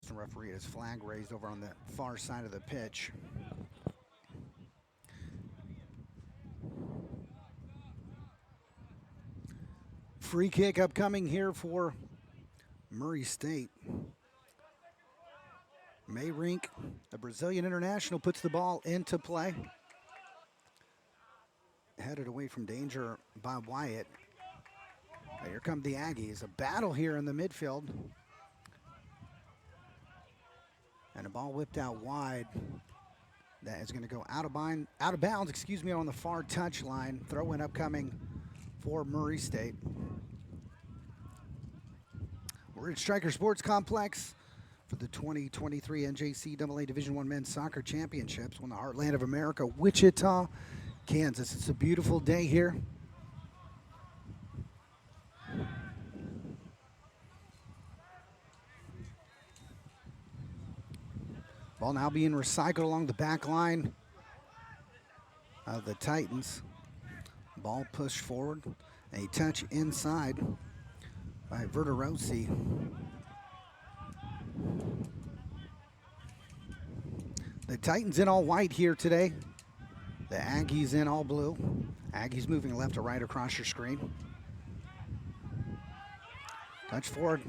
The referee has flag raised over on the far side of the pitch. Free kick upcoming here for Murray State. Mayrink, the Brazilian international, puts the ball into play. Headed away from danger by Wyatt. Here come the Aggies. A battle here in the midfield. And a ball whipped out wide. That is going to go out of bounds, on the far touch line. Throw in upcoming for Murray State. We're at Stryker Sports Complex for the 2023 NJCAA Division I Men's Soccer Championships in the heartland of America, Wichita, Kansas. It's a beautiful day here. Ball now being recycled along the back line of the Titans. Ball pushed forward. A touch inside by Verderossi. The Titans in all white here today. The Aggies in all blue. Aggies moving left to right across your screen. Touch forward.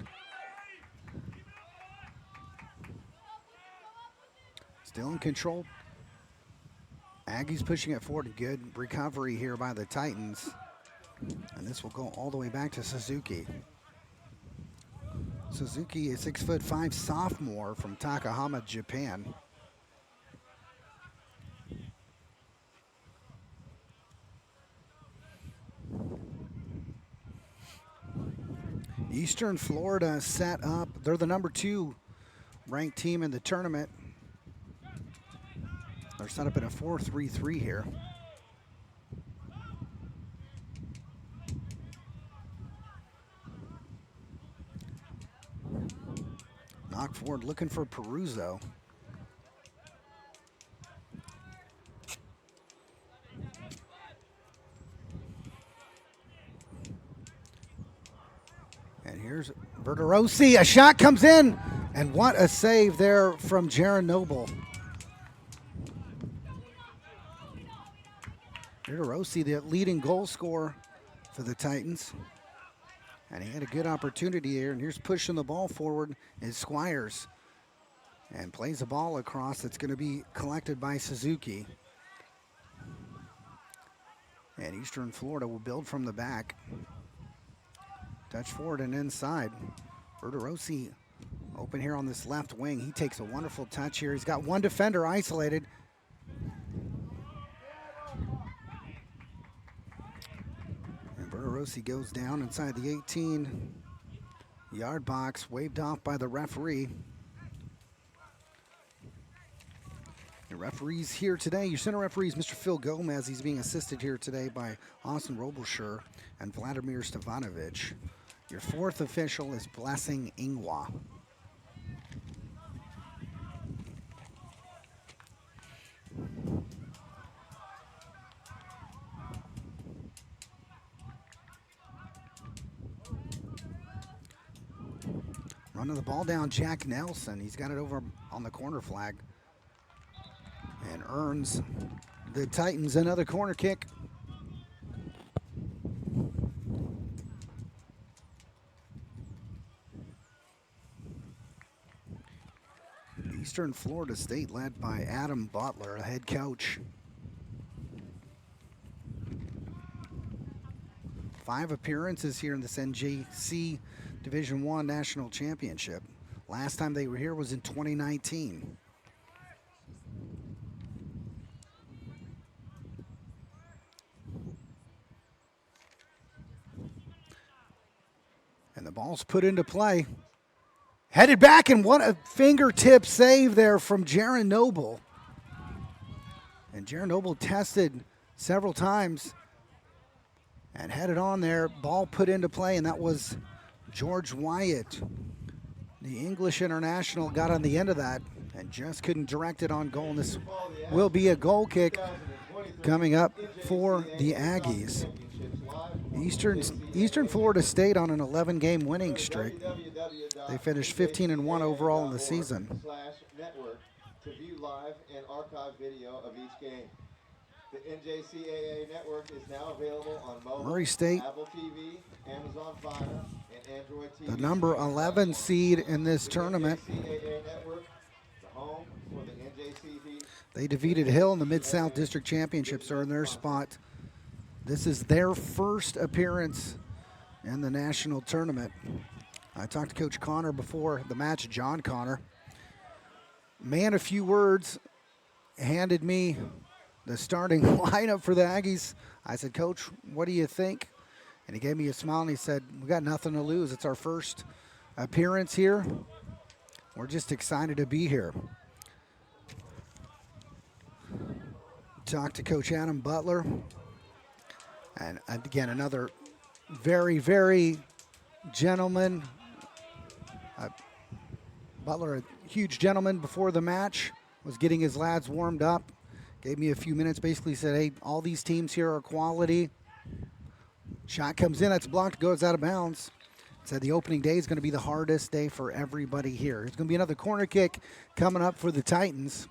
Still in control. Aggies pushing it forward. Good recovery here by the Titans. And this will go all the way back to Suzuki. Suzuki, a 6'5" sophomore from Takahama, Japan. Eastern Florida set up. They're the number 2 ranked team in the tournament. They're set up in a 4-3-3 here. Knock forward, looking for Peruzzo. And here's Verderossi. A shot comes in, and what a save there from Jaron Noble. Verderossi, the leading goal scorer for the Titans. And he had a good opportunity here. And here's pushing the ball forward is Squires. And plays the ball across. That's going to be collected by Suzuki. And Eastern Florida will build from the back. Touch forward and inside. Verderossi open here on this left wing. He takes a wonderful touch here. He's got one defender isolated. Verderossi goes down inside the 18-yard box, waved off by the referee. The referees here today, your center referee is Mr. Phil Gomez. He's being assisted here today by Austin Robelsher and Vladimir Stevanovic. Your fourth official is Blessing Ingwa. Running the ball down, Jack Nelson. He's got it over on the corner flag and earns the Titans another corner kick. Eastern Florida State led by Adam Butler, a head coach. 5 appearances here in this NJC Division I National Championship. Last time they were here was in 2019. And the ball's put into play. Headed back, and what a fingertip save there from Jaron Noble. And Jaron Noble tested several times and headed on there. Ball put into play, and that was George Wyatt. The English international got on the end of that and just couldn't direct it on goal. And this will be a goal kick coming up for the Aggies. Eastern Florida State on an 11-game winning streak. They finished 15-1 overall in the season. /network to view live and archive video of each game. The NJCAA network is now available on mobile, Murray State, Apple TV, Amazon Fire, and Android TV. the number 11 seed in this tournament. NJCAA network, the home for the NJCP. They defeated Hill in the Mid-South District Championships. Are in their spot. This is their first appearance in the national tournament. I talked to Coach Connor before the match, John Connor. Man, a few words, handed me the starting lineup for the Aggies. I said, Coach, what do you think? And he gave me a smile and he said, we got nothing to lose. It's our first appearance here. We're just excited to be here. Talked to Coach Adam Butler. And again, another very, very gentleman. Butler, a huge gentleman before the match, was getting his lads warmed up. Gave me a few minutes, basically said, hey, all these teams here are quality. Shot comes in, that's blocked, goes out of bounds. Said the opening day is going to be the hardest day for everybody here. It's going to be another corner kick coming up for the Titans.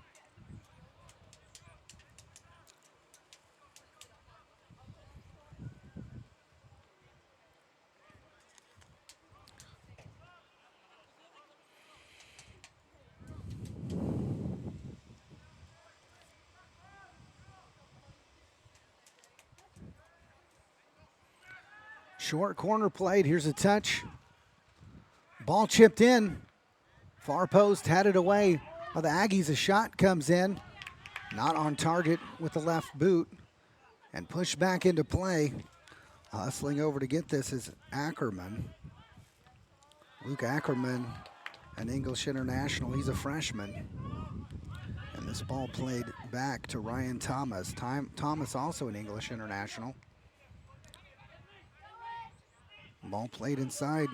Short corner played. Here's a touch. Ball chipped in. Far post had it away by the Aggies. A shot comes in. Not on target with the left boot. And pushed back into play. Hustling over to get this is Ackerman. Luke Ackerman, an English international. He's a freshman. And this ball played back to Ryan Thomas. Thomas also an English international. Ball played inside.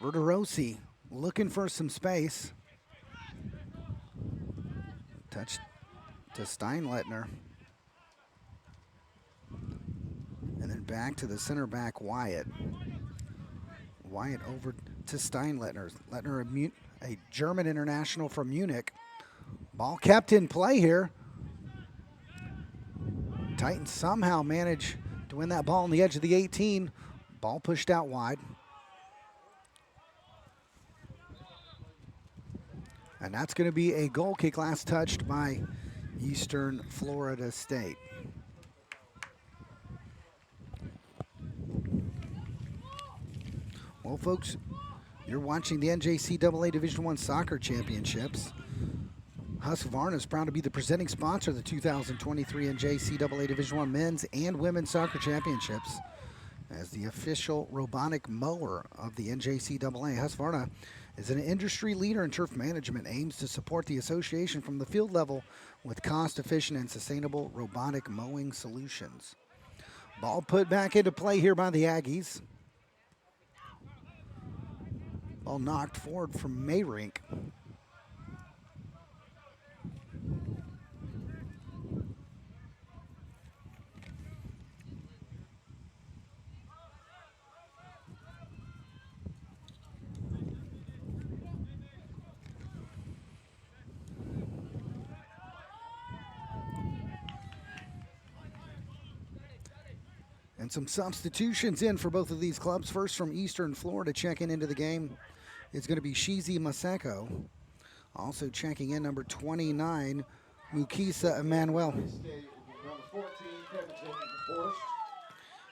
Verderosi looking for some space. Touch to Steinleitner. And then back to the center back, Wyatt. Wyatt over to Steinleitner. Leitner, a German international from Munich. Ball kept in play here. Titans somehow managed to win that ball on the edge of the 18. Ball pushed out wide. And that's going to be a goal kick, last touched by Eastern Florida State. Well, folks, you're watching the NJCAA Division I Soccer Championships. Husqvarna is proud to be the presenting sponsor of the 2023 NJCAA Division I Men's and Women's Soccer Championships. As the official robotic mower of the NJCAA, Husqvarna is an industry leader in turf management, aims to support the association from the field level with cost-efficient and sustainable robotic mowing solutions. Ball put back into play here by the Aggies. Ball knocked forward from Mayrink. And some substitutions in for both of these clubs. First from Eastern Florida, checking into the game, it's going to be Shizi Maseko. Also checking in, number 29, Mukisa Emmanuel.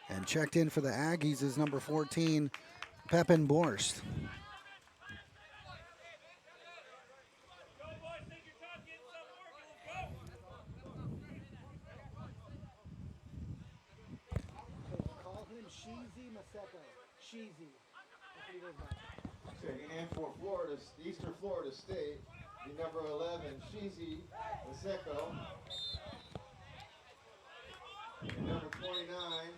And checked in for the Aggies is number 14, Pepin Borst. Checking in for Eastern Florida State, the number 11, Shizi Maseko. And number 29,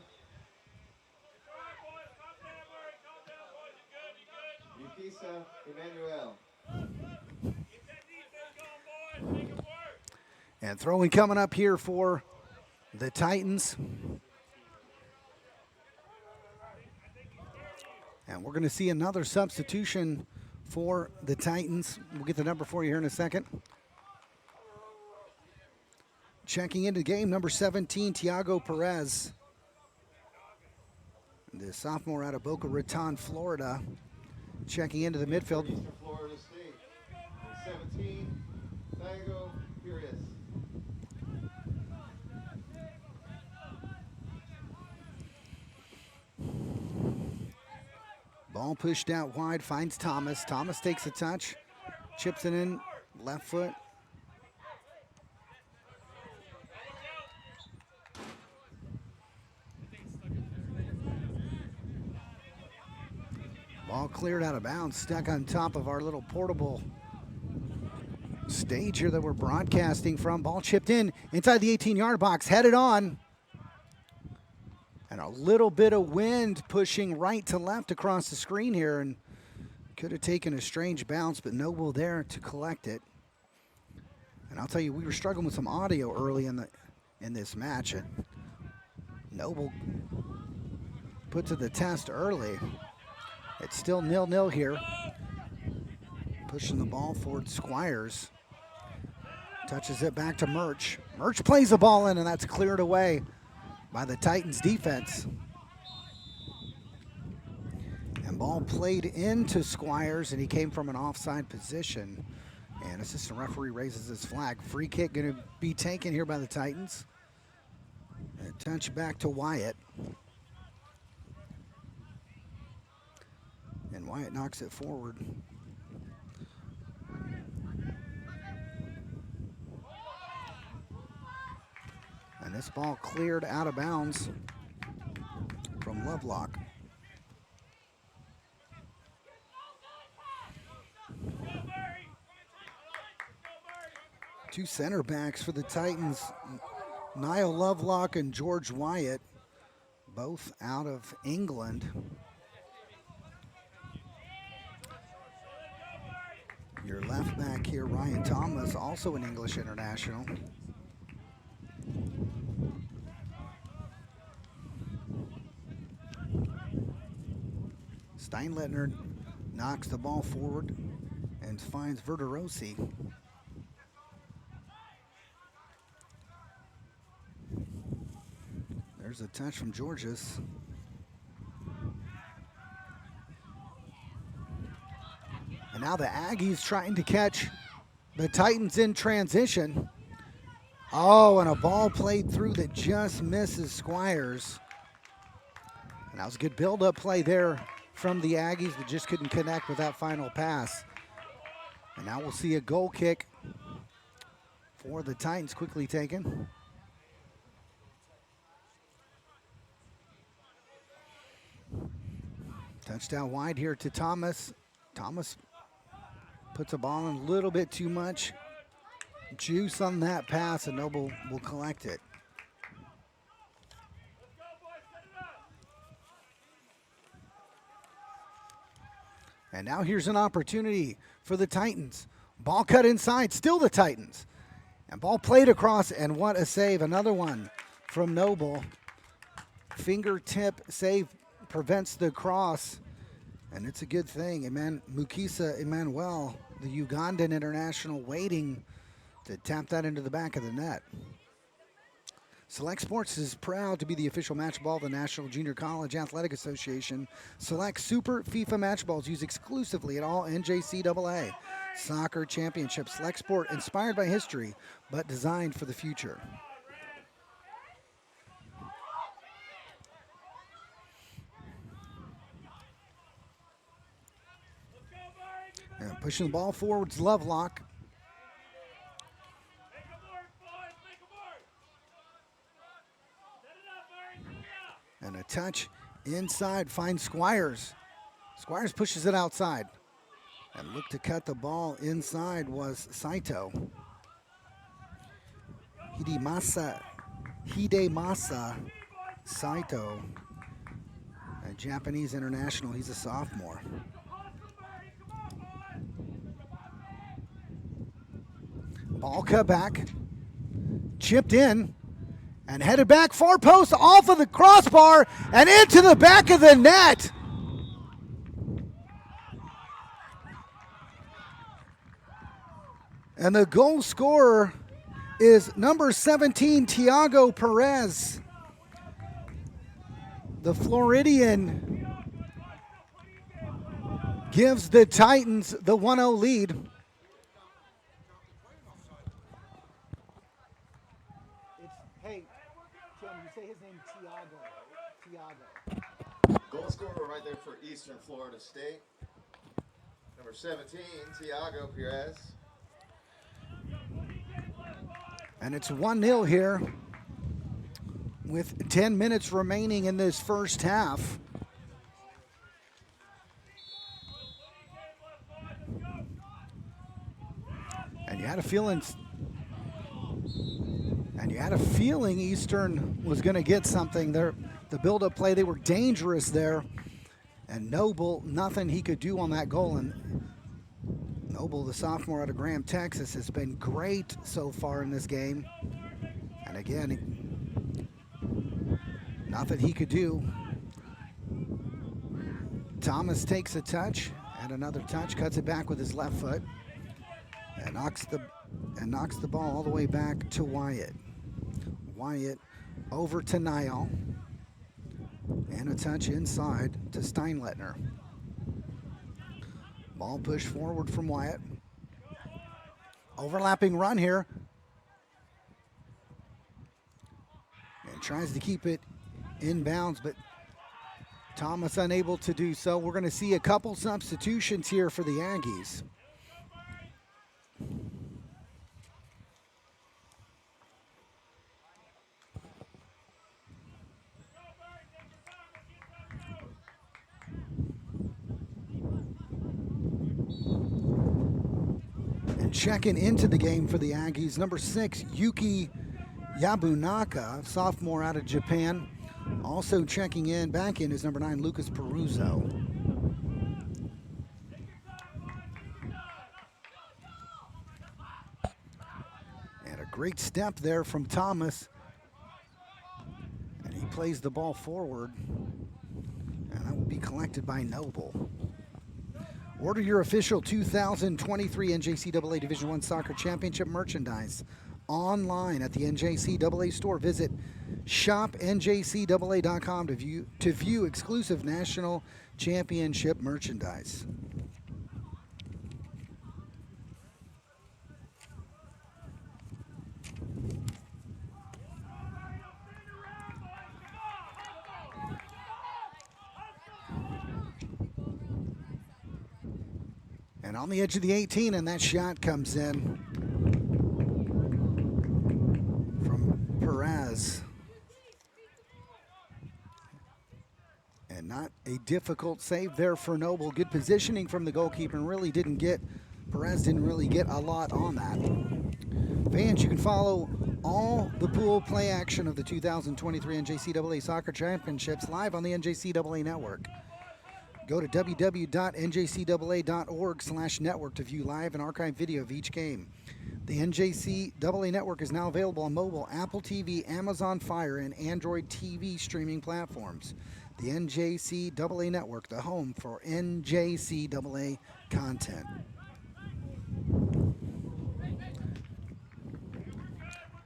Mukisa Emmanuel. And throwing coming up here for the Titans. And we're going to see another substitution for the Titans. We'll get the number for you here in a second. Checking into the game, number 17, Tiago Perez. The sophomore out of Boca Raton, Florida. Checking into the midfield. Eastern Florida State. And 17, Tiago Perez. Ball pushed out wide, finds Thomas. Thomas takes a touch, chips it in, left foot. Ball cleared out of bounds, stuck on top of our little portable stage here that we're broadcasting from. Ball chipped in inside the 18-yard box, headed on. And a little bit of wind pushing right to left across the screen here, and could have taken a strange bounce, but Noble there to collect it. And I'll tell you, we were struggling with some audio early in this match, and Noble put to the test early. It's still 0-0 here. Pushing the ball forward, Squires touches it back to Murch. Murch plays the ball in, and that's cleared away by the Titans defense. And ball played into Squires, and he came from an offside position. And assistant referee raises his flag. Free kick going to be taken here by the Titans. A touch back to Wyatt. And Wyatt knocks it forward. And this ball cleared out of bounds from Lovelock. Two center backs for the Titans, Niall Lovelock and George Wyatt, both out of England. Your left back here, Ryan Thomas, also an English international. Steinleitner knocks the ball forward and finds Verderosi. There's a touch from Georges. And now the Aggies trying to catch the Titans in transition. Oh, and a ball played through that just misses Squires. And that was a good build-up play there from the Aggies, but just couldn't connect with that final pass. And now we'll see a goal kick for the Titans quickly taken. Touchdown wide here to Thomas. Thomas puts a ball in a little bit too much juice on that pass, and Noble will collect it. And now here's an opportunity for the Titans. Ball cut inside, still the Titans. And ball played across, and what a save. Another one from Noble. Fingertip save prevents the cross, and it's a good thing. Mukisa Emmanuel, the Ugandan international, waiting to tap that into the back of the net. Select Sports is proud to be the official match ball of the National Junior College Athletic Association. Select Super FIFA match balls used exclusively at all NJCAA soccer championships. Select Sport, inspired by history, but designed for the future. And pushing the ball forwards, Lovelock. And a touch inside, finds Squires. Squires pushes it outside. And look to cut the ball inside was Saito. Hidemasa Saito, a Japanese international. He's a sophomore. Ball cut back, chipped in, and headed back, far post, off of the crossbar, and into the back of the net. And the goal scorer is number 17, Tiago Perez. The Floridian gives the Titans the 1-0 lead. Hey, Tim, you say his name Tiago. Goal scorer right there for Eastern Florida State. Number 17, Tiago Perez. And it's 1-0 here with 10 minutes remaining in this first half. And you had a feeling Eastern was going to get something there. The build-up play, they were dangerous there. And Noble, nothing he could do on that goal. And Noble, the sophomore out of Graham, Texas, has been great so far in this game. And again, nothing he could do. Thomas takes a touch and another touch, cuts it back with his left foot, and knocks the ball all the way back to Wyatt. Wyatt over to Niall, and a touch inside to Steinleitner. Ball pushed forward from Wyatt. Overlapping run here. And tries to keep it in bounds, but Thomas unable to do so. We're going to see a couple substitutions here for the Aggies. And checking into the game for the Aggies, number 6, Yuki Yabunaka, sophomore out of Japan. Also checking in, back in, is number 9, Lucas Peruzzo. And a great step there from Thomas. And he plays the ball forward. And that will be collected by Noble. Order your official 2023 NJCAA Division I Soccer Championship merchandise online at the NJCAA store. Visit shopnjcaa.com to view exclusive national championship merchandise. And on the edge of the 18, and that shot comes in from Perez. And not a difficult save there for Noble. Good positioning from the goalkeeper, and Perez didn't really get a lot on that. Fans, you can follow all the pool play action of the 2023 NJCAA Soccer Championships live on the NJCAA Network. Go to www.njcaa.org/network to view live and archive video of each game. The NJCAA Network is now available on mobile, Apple TV, Amazon Fire, and Android TV streaming platforms. The NJCAA Network, the home for NJCAA content.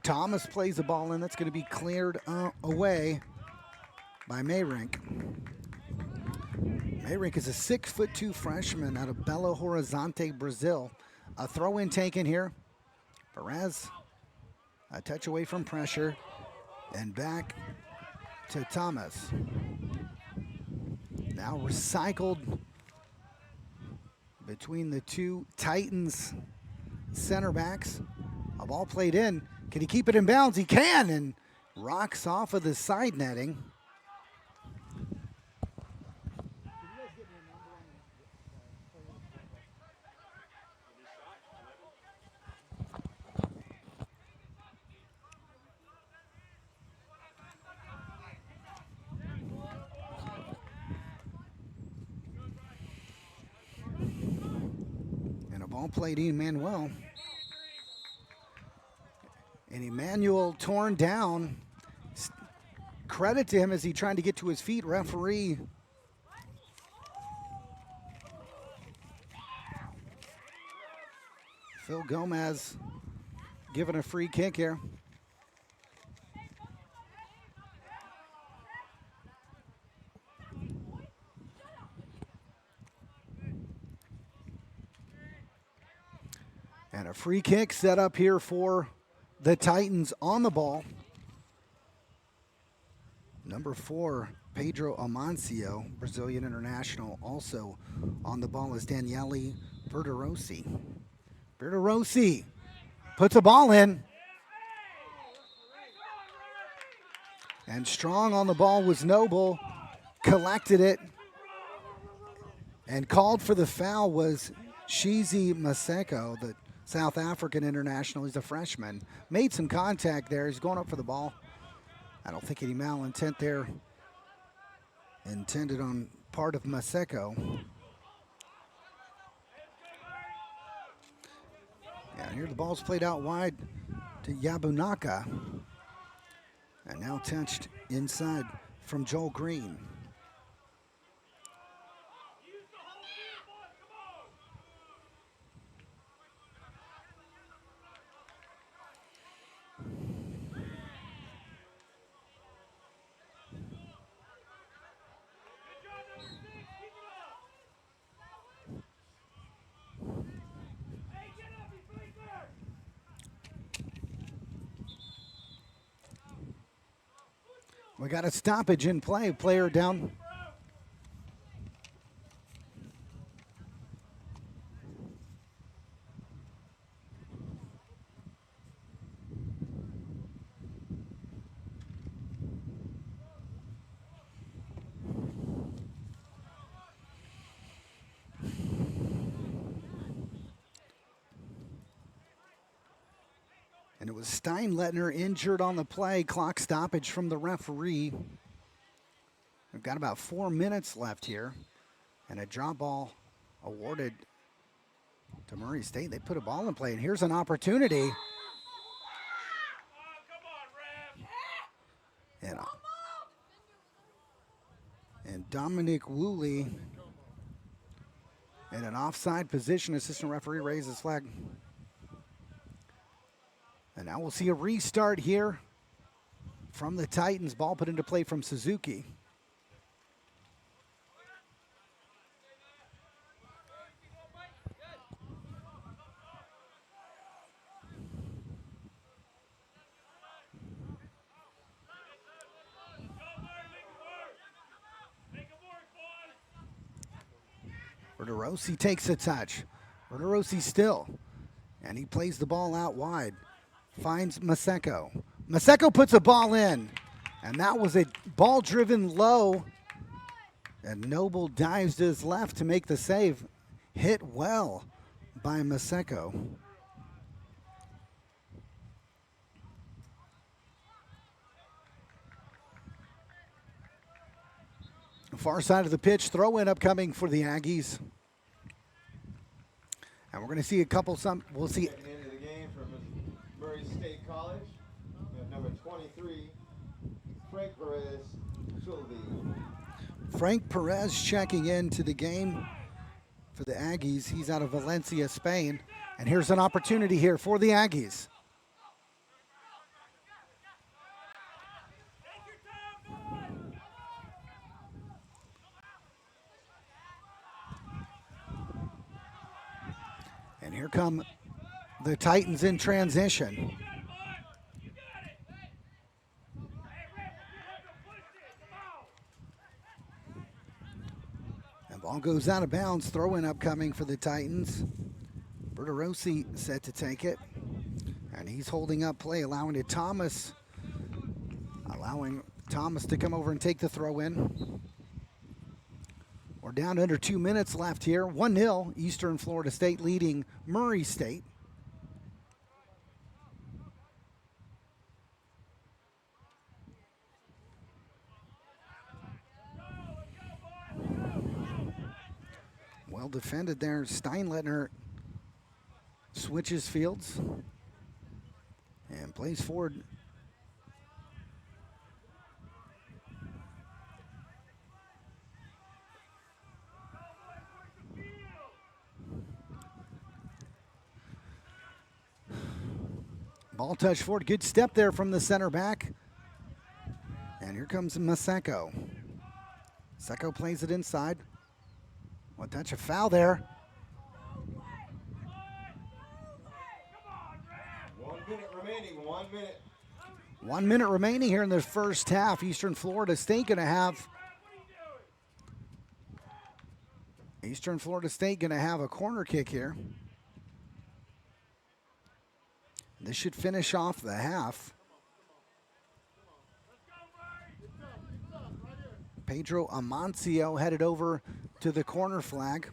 Thomas plays the ball in. That's going to be cleared away by Mayrink. Mayrink is a 6'2" freshman out of Belo Horizonte, Brazil. A throw-in taken here. Perez, a touch away from pressure, and back to Thomas. Now recycled between the two Titans center backs. A ball played in. Can he keep it in bounds? He can, and rocks off of the side netting. Ball played in Manuel. And Emmanuel torn down. Credit to him as he tried to get to his feet. Referee Phil Gomez given a free kick here. And a free kick set up here for the Titans on the ball. Number 4, Pedro Amancio, Brazilian international, also on the ball is Daniele Verderosi. Verderosi puts a ball in. And strong on the ball was Noble, collected it, and called for the foul was Shizi Maseko, the South African international. He's a freshman. Made some contact there. He's going up for the ball. I don't think any malintent there intended on part of Maseko. Yeah, here the ball's played out wide to Yabunaka. And now touched inside from Joel Green. We got a stoppage in play. Player down. And it was Steinleitner injured on the play. Clock stoppage from the referee. We've got about 4 minutes left here. And a drop ball awarded to Murray State. They put a ball in play. And here's an opportunity. And Dominic Woolley in an offside position. Assistant referee raises flag. And now we'll see a restart here from the Titans. Ball put into play from Suzuki. Verderosi takes a touch. Verderosi still. And he plays the ball out wide. Finds Maseko. Maseko puts a ball in. And that was a ball driven low. And Noble dives to his left to make the save. Hit well by Maseko. Far side of the pitch, throw in upcoming for the Aggies. And we're going to see a couple, we'll see. Checking into the game from Murray State College. We have number 23, Frank Perez Chilby. Frank Perez checking into the game for the Aggies. He's out of Valencia, Spain. And here's an opportunity here for the Aggies. And here come the Titans in transition. And ball goes out of bounds. Throw in upcoming for the Titans. Verderosi set to take it. And he's holding up play, allowing Thomas to come over and take the throw in. We're down under 2 minutes left here. 1-0, Eastern Florida State leading Murray State. Well defended there. Steinleitner switches fields and plays forward. Ball touch forward. Good step there from the center back. And here comes Maseko. Maseko plays it inside. One touch, a foul there. 1 minute remaining, 1 minute. 1 minute remaining here in the first half. Eastern Florida State going to have a corner kick here. This should finish off the half. Pedro Amancio headed over to the corner flag.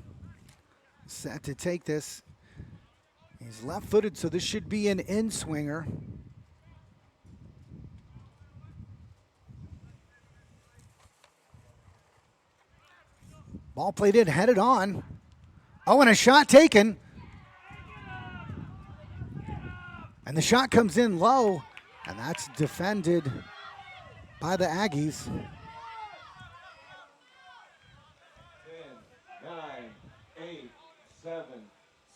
Set to take this. He's left-footed, so this should be an in-swinger. Ball played in, headed on. Oh, and a shot taken. And the shot comes in low, and that's defended by the Aggies. 10, 9, 8, 7,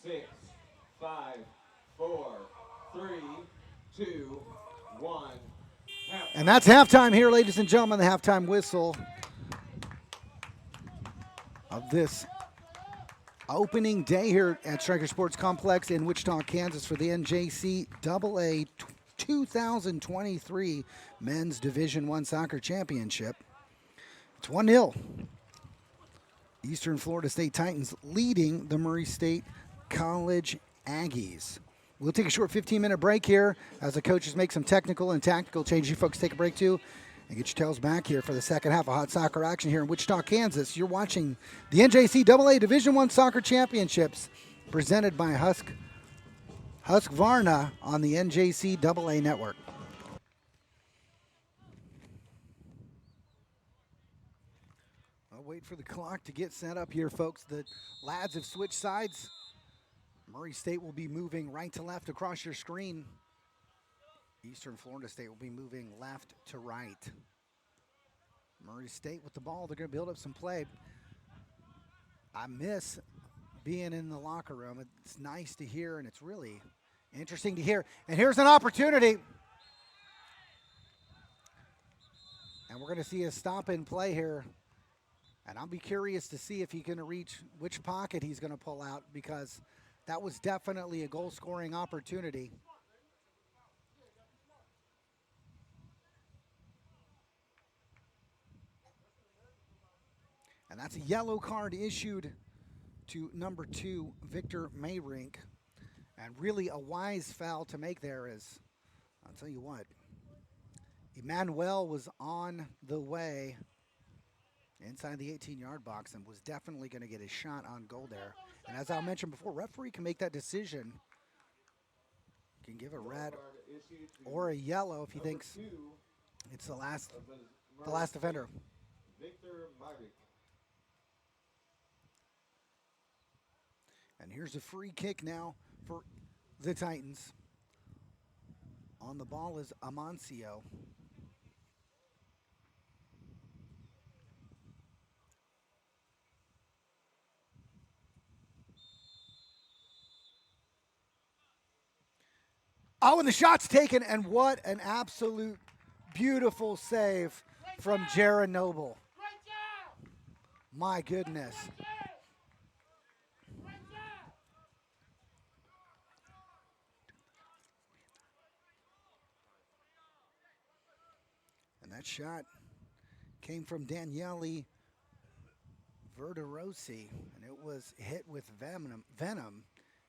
6, 5, 4, 3, 2, 1. And that's halftime here, ladies and gentlemen, the halftime whistle of this opening day here at Stryker Sports Complex in Wichita, Kansas for the NJCAA 2023 Men's Division I Soccer Championship. It's 1-0. Eastern Florida State Titans leading the Murray State College Aggies. We'll take a short 15-minute break here as the coaches make some technical and tactical changes. You folks take a break too and get your tails back here for the second half of hot soccer action here in Wichita, Kansas. You're watching the NJCAA Division I Soccer Championships presented by Husqvarna on the NJCAA network. I'll wait for the clock to get set up here, folks. The lads have switched sides. Murray State will be moving right to left across your screen. Eastern Florida State will be moving left to right. Murray State with the ball. They're going to build up some play. I miss being in the locker room. It's nice to hear, and it's really interesting to hear. And here's an opportunity. And we're going to see a stop in play here. And I'll be curious to see if he's going to reach which pocket he's going to pull out, because that was definitely a goal-scoring opportunity. And that's a yellow card issued to number 2, Victor Mayrink. And really a wise foul to make there is, I'll tell you what, Emmanuel was on the way inside the 18-yard box and was definitely going to get a shot on goal there. And as I mentioned before, referee can make that decision. Can give a red or a yellow if he thinks it's the last defender. Victor Mayrink. And here's a free kick now for the Titans. On the ball is Amancio. Oh, and the shot's taken, and what an absolute beautiful save from Jaron Noble. My goodness. And that shot came from Daniele Verderossi, and it was hit with venom.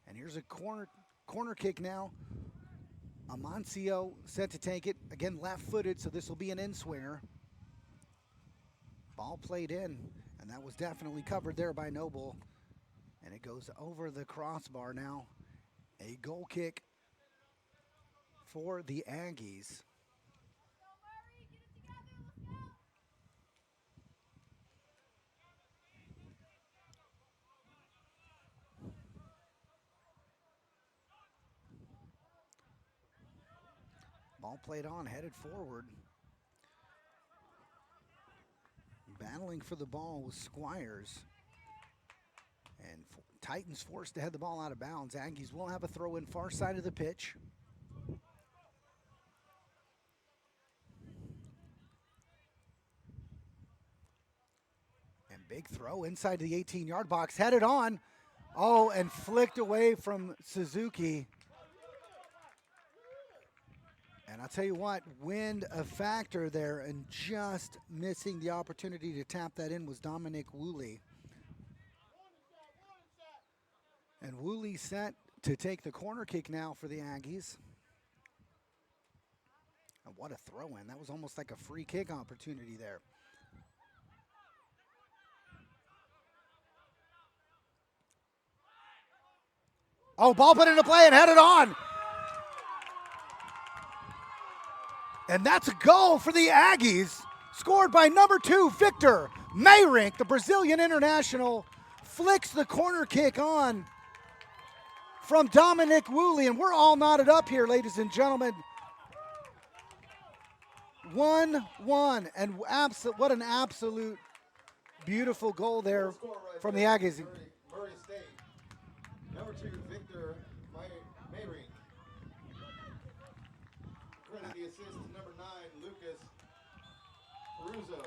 And here's a corner kick now. Amancio set to take it. Again, left-footed, so this will be an in-swinger. Ball played in, and that was definitely covered there by Noble. And it goes over the crossbar now. A goal kick for the Aggies. Ball played on, headed forward. Battling for the ball was Squires. And Titans forced to head the ball out of bounds. Aggies will have a throw in far side of the pitch. Big throw inside the 18-yard box, headed on. Oh, and flicked away from Suzuki. And I'll tell you what, wind a factor there, and just missing the opportunity to tap that in was Dominic Woolley. And Woolley set to take the corner kick now for the Aggies. And what a throw in. That was almost like a free kick opportunity there. Oh, ball put into play and headed on. And that's a goal for the Aggies, scored by number 2, Victor Mayrink, the Brazilian international, flicks the corner kick on from Dominic Woolley, and we're all knotted up here, ladies and gentlemen. 1-1, and what an absolute beautiful goal there from the Aggies. Murray State. Number 2, Victor Mayrink. Credit the assist to number 9, Lucas Russo.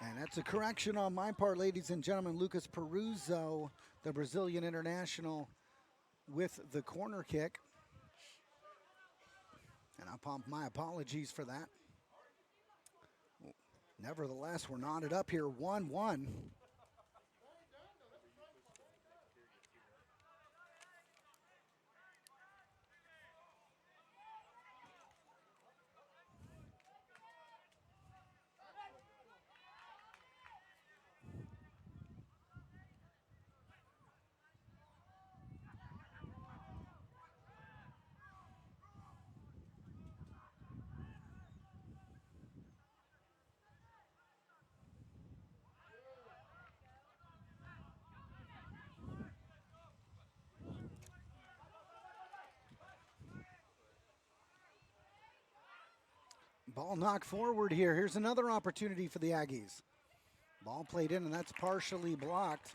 And that's a correction on my part, ladies and gentlemen. Lucas Peruzzo, the Brazilian international, with the corner kick. And I pump my apologies for that. Nevertheless, we're knotted up here, 1-1. Ball knocked forward here. Here's another opportunity for the Aggies. Ball played in, and that's partially blocked.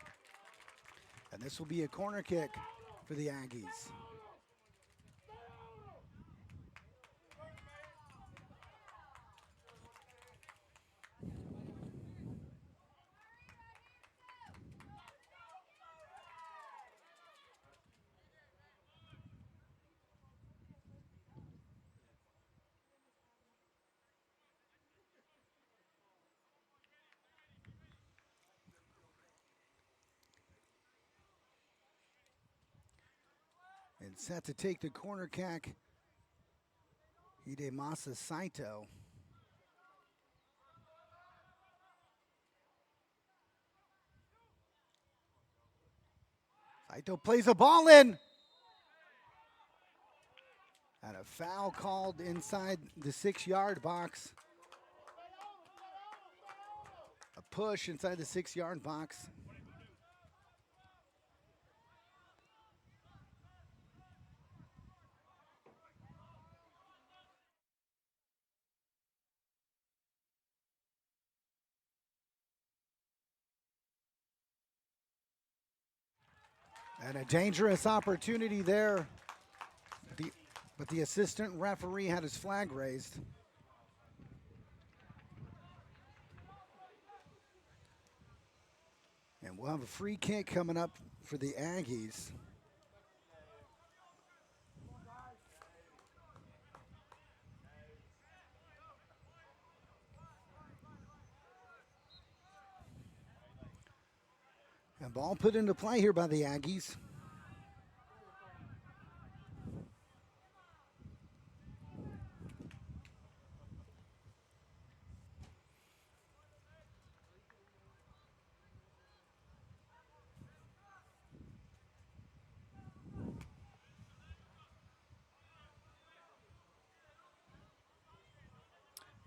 And this will be a corner kick for the Aggies. And set to take the corner kick, Hidemasa Saito. Saito plays a ball in. And a foul called inside the 6-yard box. A push inside the 6-yard box. And a dangerous opportunity there. But the assistant referee had his flag raised. And we'll have a free kick coming up for the Aggies. And ball put into play here by the Aggies.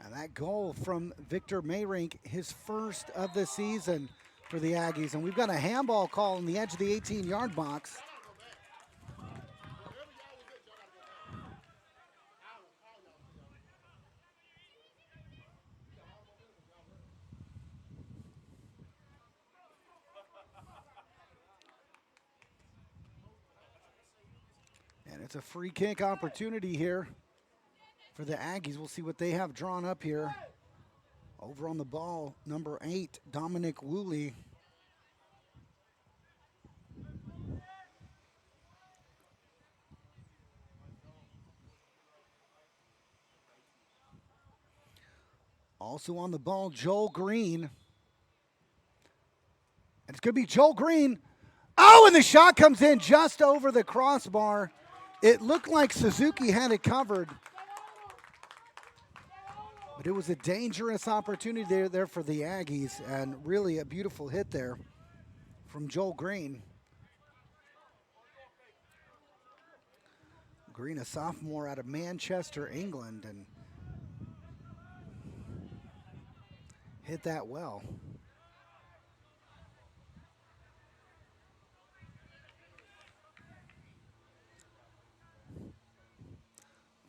And that goal from Victor Mayrink, his first of the season for the Aggies. And we've got a handball call on the edge of the 18-yard box. It's a free kick opportunity here for the Aggies. We'll see what they have drawn up here. Over on the ball, number 8, Dominic Woolley. Also on the ball, Joel Green. And it's going to be Joel Green. Oh, and the shot comes in just over the crossbar. It looked like Suzuki had it covered. But it was a dangerous opportunity there for the Aggies, and really a beautiful hit there from Joel Green. Green, a sophomore out of Manchester, England, and hit that well.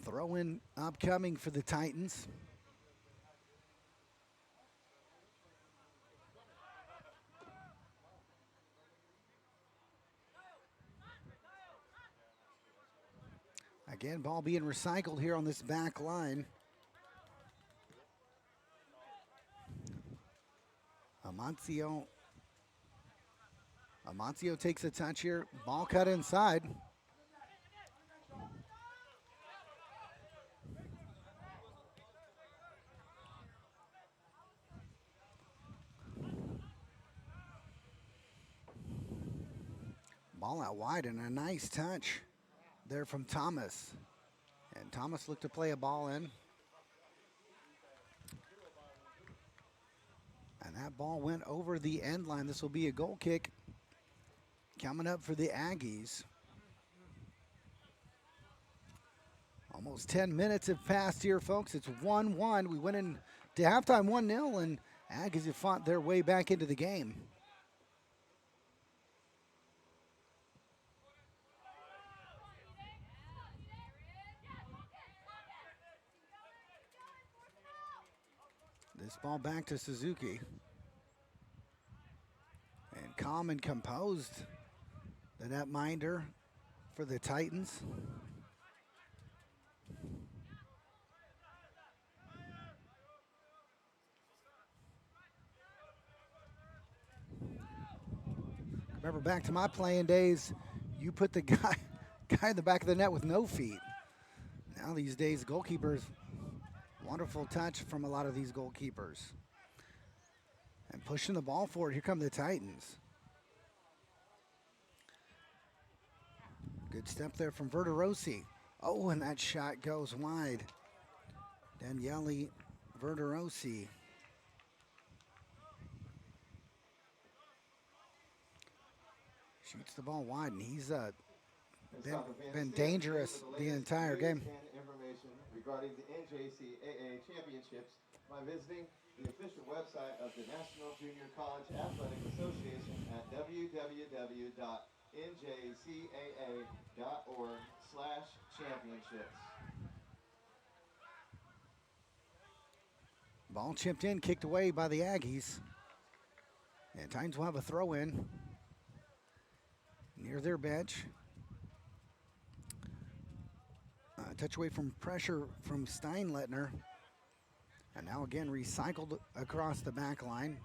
Throw-in upcoming for the Titans. Again, ball being recycled here on this back line. Amancio takes a touch here. Ball cut inside. Ball out wide and a nice touch there from Thomas. And Thomas looked to play a ball in. And that ball went over the end line. This will be a goal kick coming up for the Aggies. Almost 10 minutes have passed here, folks. It's 1-1. We went into halftime 1-0, and Aggies have fought their way back into the game. This ball back to Suzuki. And calm and composed, the netminder for the Titans. Remember back to my playing days, you put the guy in the back of the net with no feet. Now these days, goalkeepers, wonderful touch from a lot of these goalkeepers. And pushing the ball forward, here come the Titans. Good step there from Verderosi. Oh, and that shot goes wide. Daniele Verderosi. Shoots the ball wide, and he's been dangerous the entire game. Information regarding the NJCAA championships by visiting the official website of the National Junior College Athletic Association at www.njcaa.org/championships. Ball chipped in, kicked away by the Aggies. And Titans will have a throw in near their bench. Touch away from pressure from Steinleitner. And now again recycled across the back line.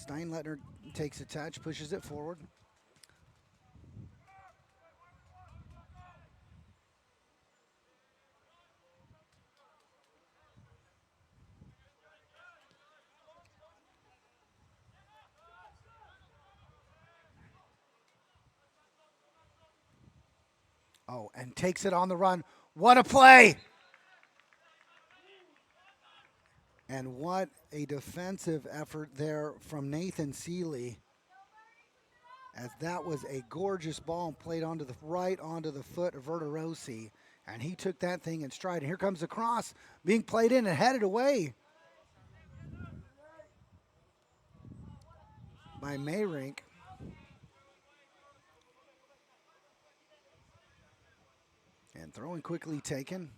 Steinleitner takes a touch, pushes it forward. Oh, and takes it on the run. What a play! And what a defensive effort there from Nathan Seeley, as that was a gorgeous ball played right onto the foot of Verderosi, and he took that thing in stride. And here comes the cross being played in and headed away by Mayrink. And throwing quickly taken.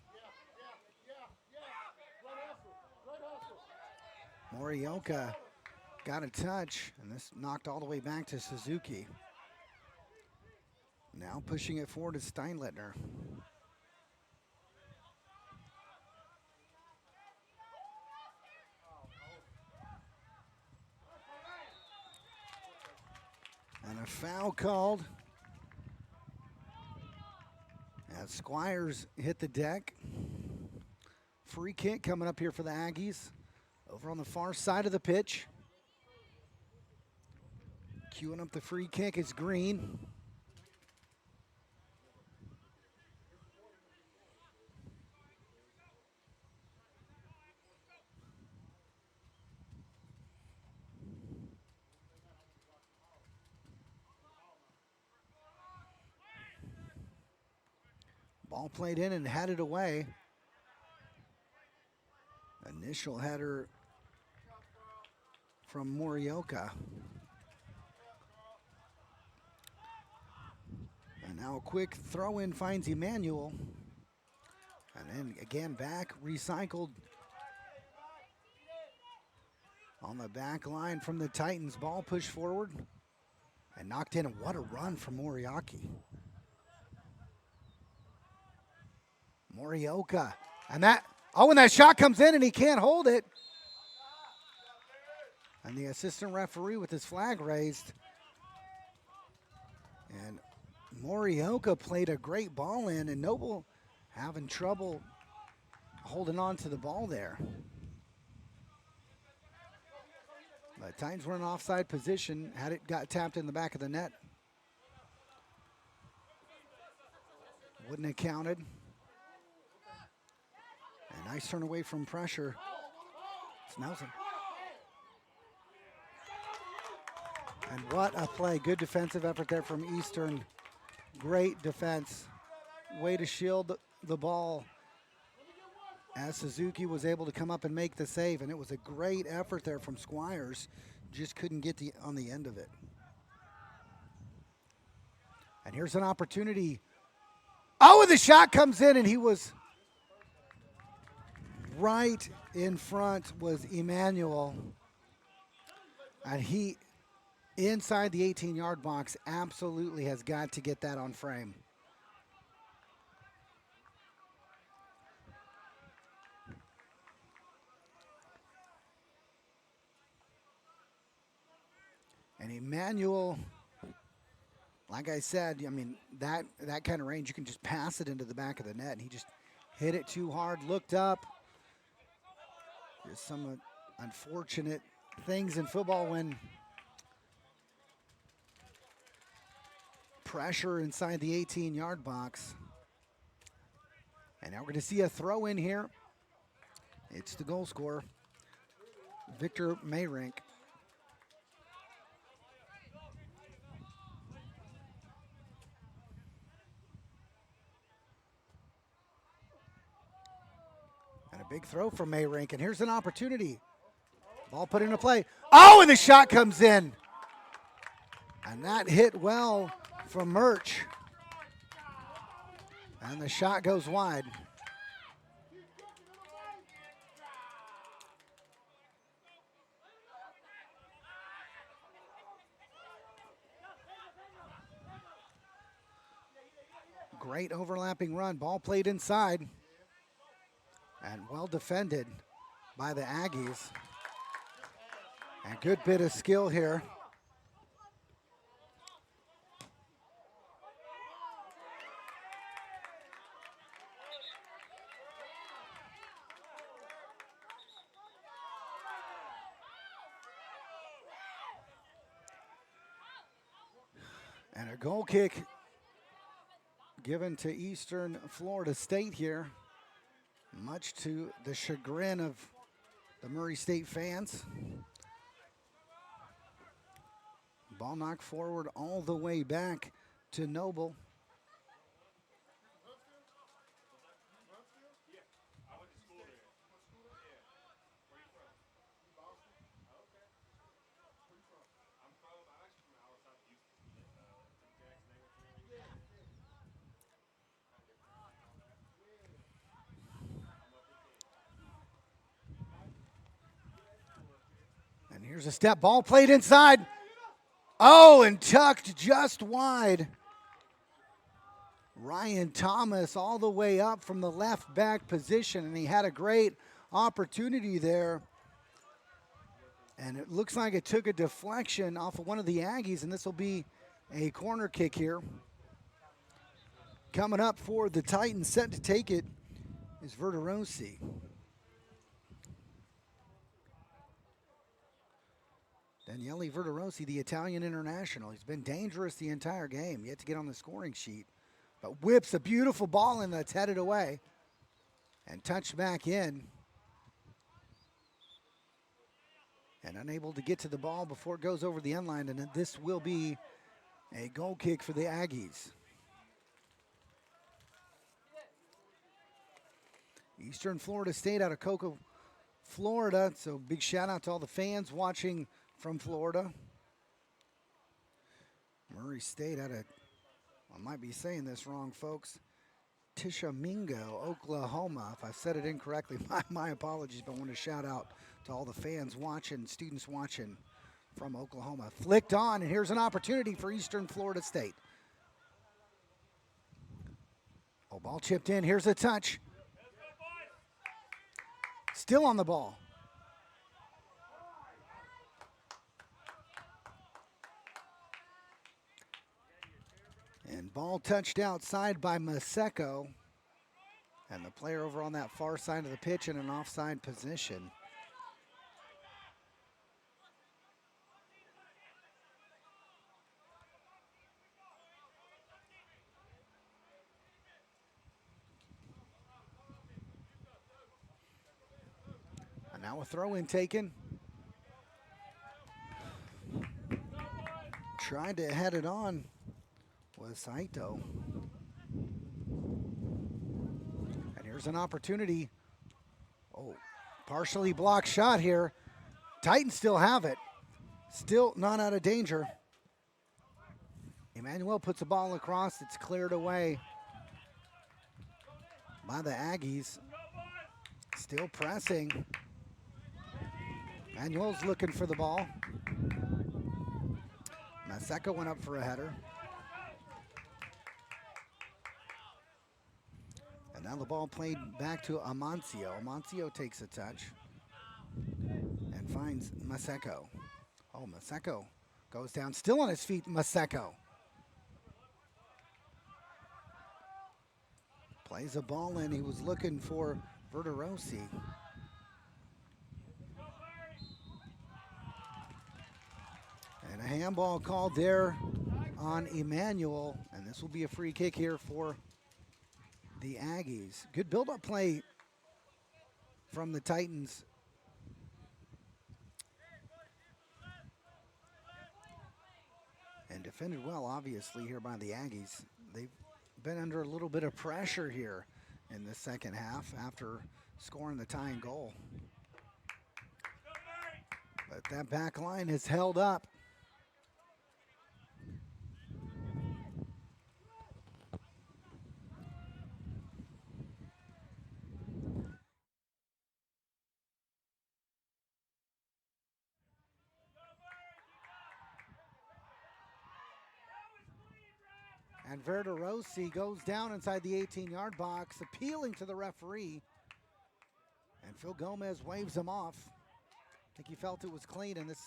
Morioka got a touch, and this knocked all the way back to Suzuki. Now pushing it forward to Steinleitner. foul called. As Squires hit the deck. Free kick coming up here for the Aggies. Over on the far side of the pitch. Queuing up the free kick is Green. Ball played in and headed away. Initial header from Morioka. And now a quick throw in finds Emmanuel. And then again back, recycled on the back line from the Titans. Ball pushed forward and knocked in. And what a run from Morioka. Morioka. And that, oh, and that shot comes in and he can't hold it. And the assistant referee with his flag raised. And Morioka played a great ball in, and Noble having trouble holding on to the ball there. The Titans were in offside position had it got tapped in the back of the net. Wouldn't have counted. A nice turn away from pressure. It's Nelson. And what a play. Good defensive effort there from Eastern. Great defense. Way to shield the ball as Suzuki was able to come up and make the save. And it was a great effort there from Squires. Just couldn't get on the end of it. And here's an opportunity. Oh, and the shot comes in, and he was right in front was Emmanuel. And he, inside the 18-yard box, absolutely has got to get that on frame. And Emmanuel, like I said, I mean, that kind of range, you can just pass it into the back of the net. And he just hit it too hard, looked up. There's some unfortunate things in football when pressure inside the 18-yard box. And now we're going to see a throw in here. It's the goal scorer, Victor Mayrink. And a big throw from Mayrink, and here's an opportunity. Ball put into play. Oh, and the shot comes in. And that hit well from Murch. And the shot goes wide. Great overlapping run. Ball played inside. And well defended by the Aggies. And good bit of skill here. And a goal kick given to Eastern Florida State here, much to the chagrin of the Murray State fans. Ball knocked forward all the way back to Noble. And here's a step ball played inside. Oh, and tucked just wide. Ryan Thomas all the way up from the left back position, and he had a great opportunity there. And it looks like it took a deflection off of one of the Aggies, and this will be a corner kick here. Coming up for the Titans, set to take it, is Verderossi. Daniele Verderossi, the Italian international. He's been dangerous the entire game, yet to get on the scoring sheet. But whips a beautiful ball in that's headed away and touched back in. And unable to get to the ball before it goes over the end line, and this will be a goal kick for the Aggies. Eastern Florida State out of Cocoa, Florida. So big shout out to all the fans watching from Florida. Murray State out of, I might be saying this wrong, folks, Tishomingo, Oklahoma. If I said it incorrectly, my apologies, but I want to shout out to all the fans watching, students watching from Oklahoma. Flicked on, and here's an opportunity for Eastern Florida State. Oh, ball chipped in. Here's a touch. Still on the ball. And ball touched outside by Maseko. And the player over on that far side of the pitch in an offside position. And now a throw-in taken. Tried to head it on was Saito. And here's an opportunity. Oh, partially blocked shot here. Titans still have it. Still not out of danger. Emmanuel puts the ball across. It's cleared away by the Aggies. Still pressing. Emmanuel's looking for the ball. Maseko went up for a header. And now the ball played back to Amancio. Amancio takes a touch and finds Maseko. Oh, Maseko goes down, still on his feet, Maseko. Plays a ball in, he was looking for Verderossi. And a handball called there on Emmanuel, and this will be a free kick here for the Aggies. Good build-up play from the Titans. And defended well, obviously, here by the Aggies. They've been under a little bit of pressure here in the second half after scoring the tying goal. But that back line is held up. And Verderossi goes down inside the 18-yard box, appealing to the referee. And Phil Gomez waves him off. I think he felt it was clean, and this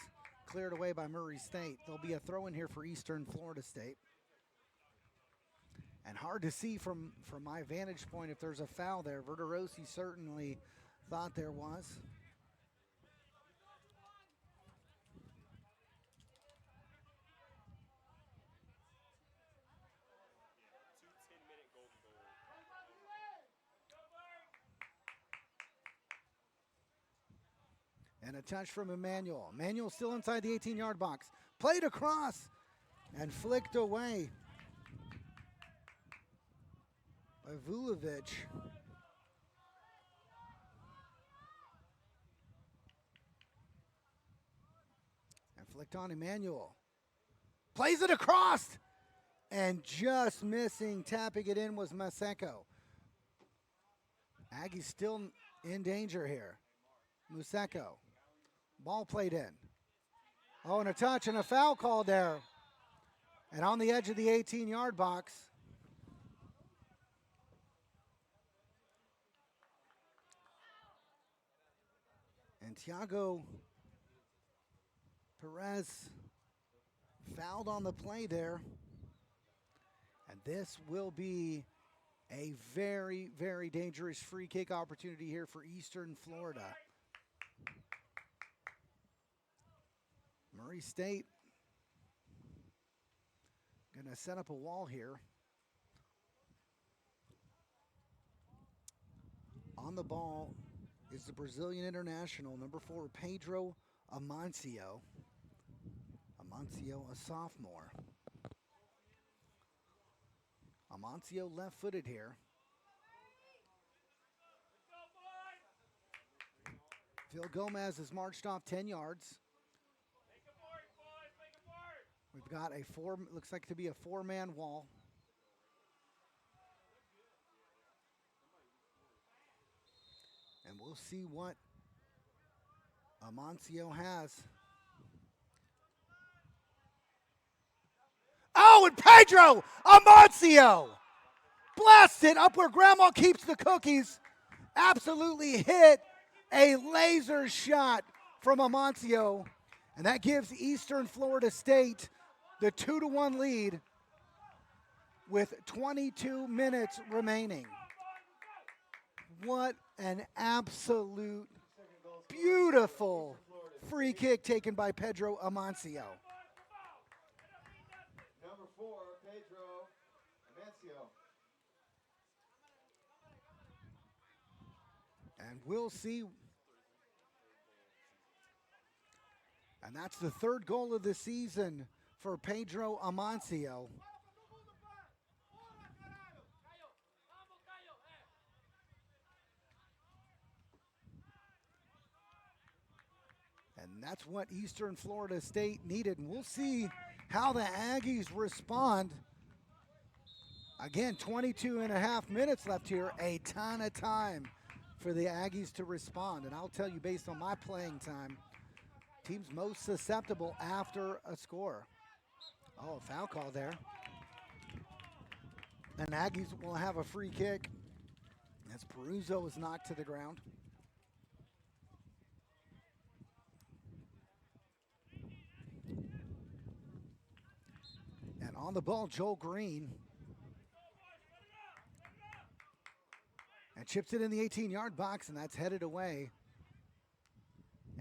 cleared away by Murray State. There'll be a throw in here for Eastern Florida State. And hard to see from my vantage point if there's a foul there. Verderossi certainly thought there was. And a touch from Emmanuel. Emmanuel still inside the 18-yard box. Played across and flicked away by Vulovic. And flicked on Emmanuel. Plays it across. And just missing, tapping it in was Maseko. Aggies still in danger here. Maseko. Ball played in. Oh, and a touch and a foul called there. And on the edge of the 18-yard box. And Thiago Perez Fouled on the play there. And this will be a very, very dangerous free kick opportunity here for Eastern Florida. Murray State going to set up a wall here. On the ball is the Brazilian international, number 4, Pedro Amancio. Amancio, a sophomore. Amancio left-footed here. Phil Gomez has marched off 10 yards. We've got looks like to be a 4-man wall. And we'll see what Amancio has. Oh, and Pedro Amancio blasted up where Grandma keeps the cookies. Absolutely hit a laser shot from Amancio. And that gives Eastern Florida State the 2-1 lead with 22 minutes remaining. What an absolute beautiful free kick taken by Pedro Amancio. Number 4, Pedro Amancio. And we'll see. And that's the 3rd goal of the season for Pedro Amancio. And that's what Eastern Florida State needed. And we'll see how the Aggies respond. Again, 22 and a half minutes left here. A ton of time for the Aggies to respond. And I'll tell you, based on my playing time, teams most susceptible after a score. Oh, a foul call there. And Aggies will have a free kick as Peruzzo is knocked to the ground. And on the ball, Joel Green. And chips it in the 18-yard box, and that's headed away.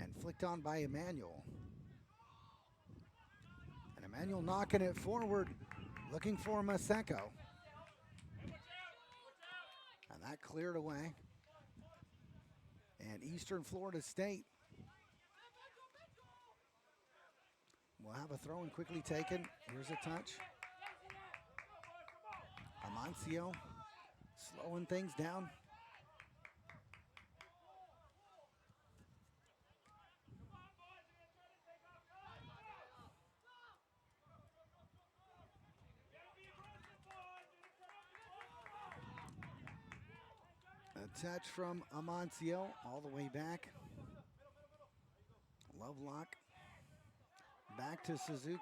And flicked on by Emmanuel. And Emmanuel knocking it forward, looking for Maseko. And that cleared away. And Eastern Florida State will have a throw-in quickly taken. Here's a touch. Amancio slowing things down. A touch from Amancio all the way back. Lovelock back to Suzuki.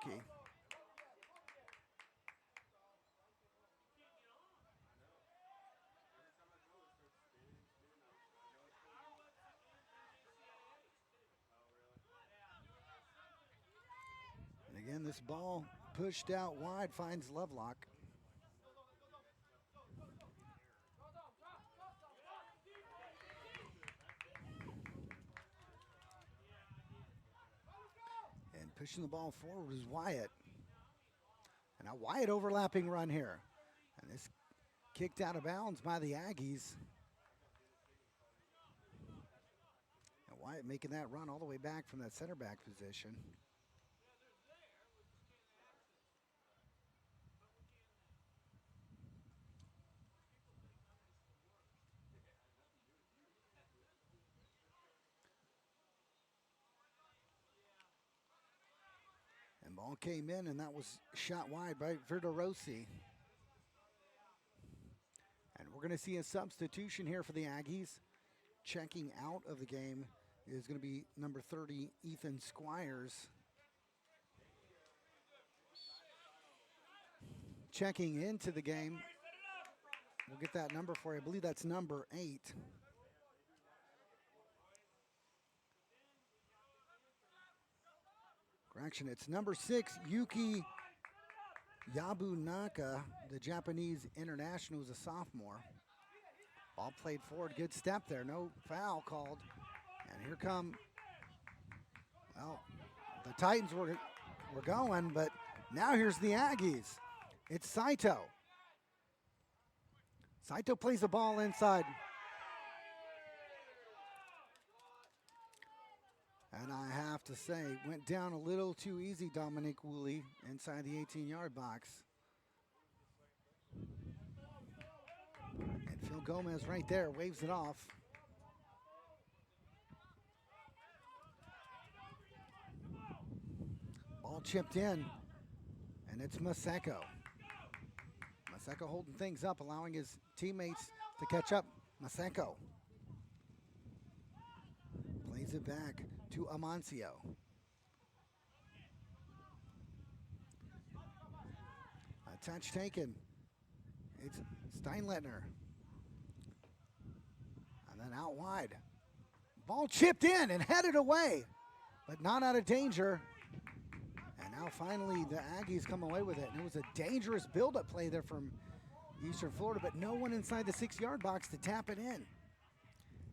And again, this ball pushed out wide finds Lovelock. And pushing the ball forward is Wyatt. And a Wyatt overlapping run here. And this kicked out of bounds by the Aggies. And Wyatt making that run all the way back from that center back position. And ball came in, and that was shot wide by Verderossi. And we're going to see a substitution here for the Aggies. Checking out of the game is going to be number 30, Ethan Squires. Checking into the game, we'll get that number for you. I believe that's number 8. Correction, it's number 6, Yuki Yabunaka, the Japanese international, who's a sophomore. Ball played forward, good step there, no foul called. And here come, well, the Titans were going, but now here's the Aggies. It's Saito. Saito plays the ball inside. And I have to say, went down a little too easy, Dominic Woolley, inside the 18-yard box. And Phil Gomez right there waves it off. Ball chipped in, and it's Maseko. Maseko holding things up, allowing his teammates to catch up. Maseko plays it back to Amancio. A touch taken. It's Steinleitner. And then out wide. Ball chipped in and headed away, but not out of danger. And now finally the Aggies come away with it. And it was a dangerous build-up play there from Eastern Florida, but no one inside the 6-yard box to tap it in.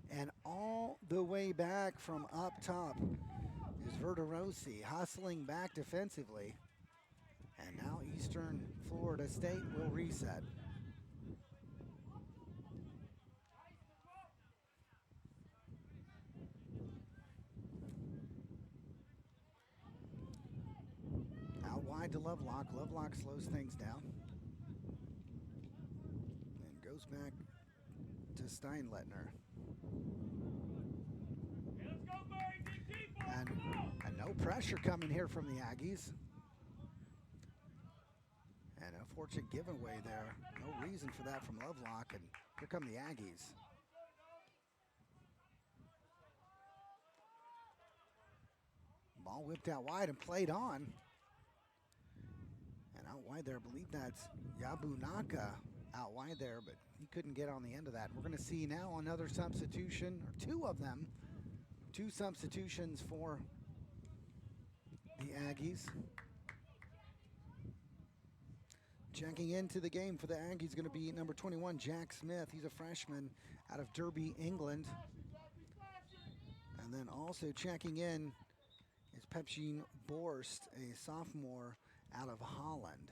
And all the way back from up top is Verderossi hustling back defensively. And now Eastern Florida State will reset. Out wide to Lovelock. Lovelock slows things down. And goes back to Steinleitner. And no pressure coming here from the Aggies. And a fortunate giveaway there. No reason for that from Lovelock. And here come the Aggies. Ball whipped out wide and played on. And out wide there, I believe that's Yabunaka out wide there, but he couldn't get on the end of that. We're going to see now another substitution, or two of them. Two substitutions for the Aggies. Checking into the game for the Aggies going to be number 21, Jack Smith. He's a freshman out of Derby, England. And then also checking in is Pepijn Borst, a sophomore out of Holland.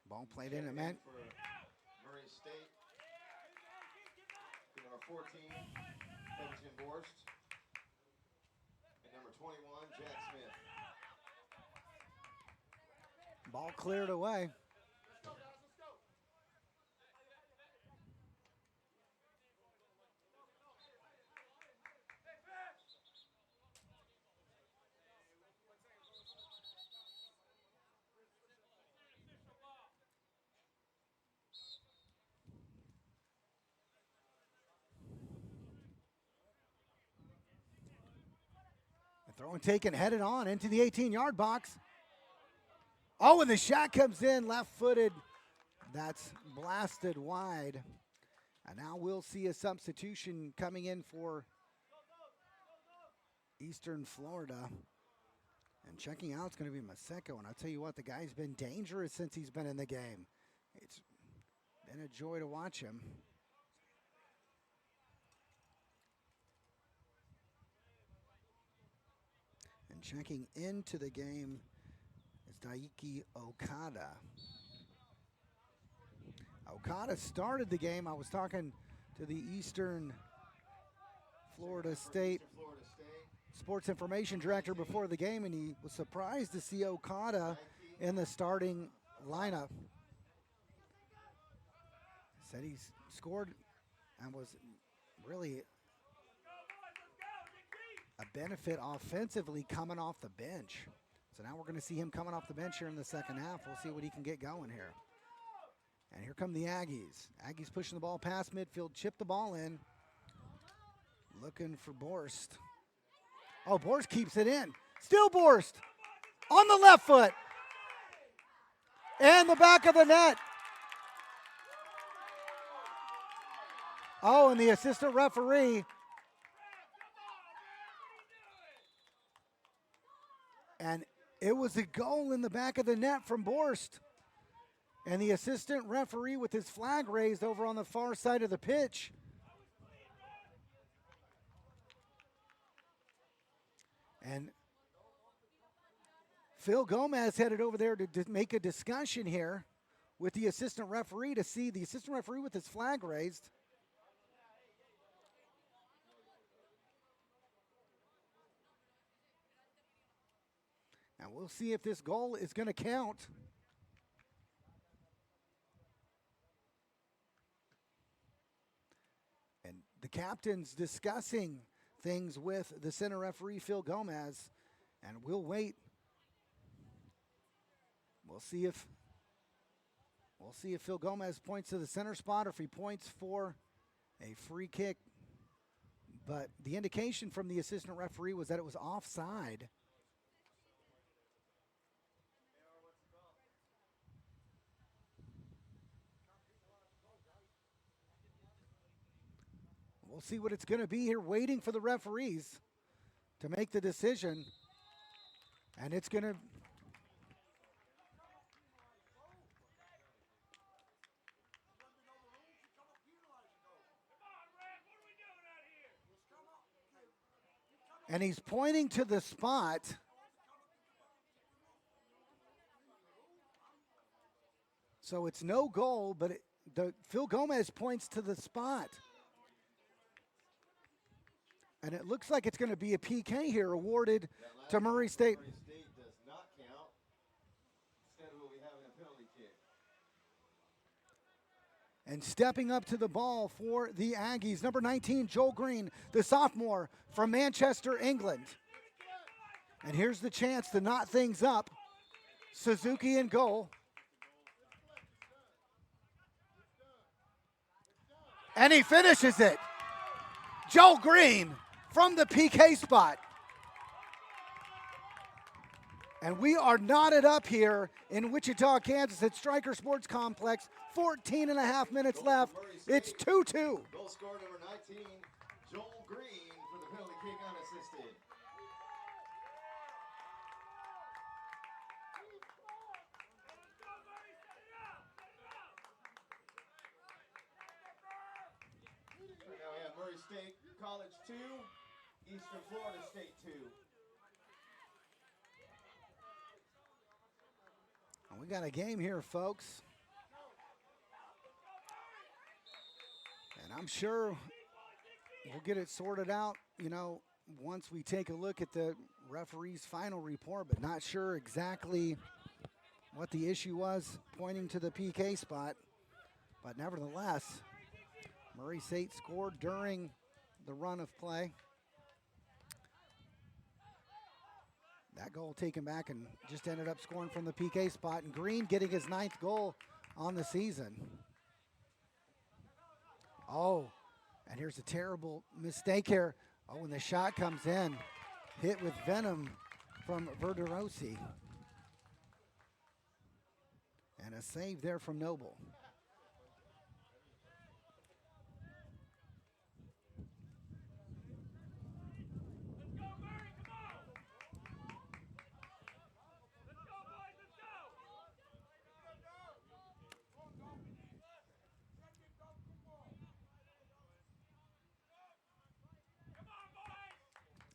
Ball played in, it meant. For Murray State, number 14, Pepijn Borst, and number 21, Jack Smith. Ball cleared away. Throw and taken, headed on into the 18-yard box. Oh, and the shot comes in, left-footed. That's blasted wide. And now we'll see a substitution coming in for Eastern Florida. And checking out is going to be Maseko. And I'll tell you what, the guy's been dangerous since he's been in the game. It's been a joy to watch him. And checking into the game is Daiki Okada. Okada started the game. I was talking to the Eastern Florida State Sports Information Director before the game, and he was surprised to see Okada in the starting lineup. Said he scored and was really a benefit offensively coming off the bench. So now we're going to see him coming off the bench here in the second half. We'll see what he can get going here. And here come the Aggies. Aggies pushing the ball past midfield, chip the ball in. Looking for Borst. Oh, Borst keeps it in. Still Borst on the left foot. And the back of the net. Oh, and the assistant referee. And it was a goal in the back of the net from Borst. And the assistant referee with his flag raised over on the far side of the pitch. And Phil Gomez headed over there to make a discussion here with the assistant referee to see the assistant referee with his flag raised. And we'll see if this goal is going to count. And the captain's discussing things with the center referee, Phil Gomez. And we'll wait. We'll see if Phil Gomez points to the center spot or if he points for a free kick. But the indication from the assistant referee was that it was offside. We'll see what it's going to be here, waiting for the referees to make the decision. And it's going to... And he's pointing to the spot. So it's no goal, but Phil Gomez points to the spot. And it looks like it's going to be a PK here awarded to Murray State. Murray State does not count. Instead, we'll be having a penalty kick. And stepping up to the ball for the Aggies, number 19, Joel Green, the sophomore from Manchester, England. And here's the chance to knot things up. Suzuki in goal. And he finishes it. Joel Green from the PK spot. And we are knotted up here in Wichita, Kansas at Stryker Sports Complex. 14 and a half minutes left. It's 2-2. Goal scorer number 19, Joel Green for the penalty kick unassisted. Right now we have Murray State College 2, Eastern Florida State 2. We got a game here, folks. And I'm sure we'll get it sorted out, once we take a look at the referee's final report, but not sure exactly what the issue was pointing to the PK spot. But nevertheless, Murray State scored during the run of play. That goal taken back and just ended up scoring from the PK spot. And Green getting his 9th goal on the season. Oh, and here's a terrible mistake here. Oh, when the shot comes in, hit with venom from Verderosi. And a save there from Noble.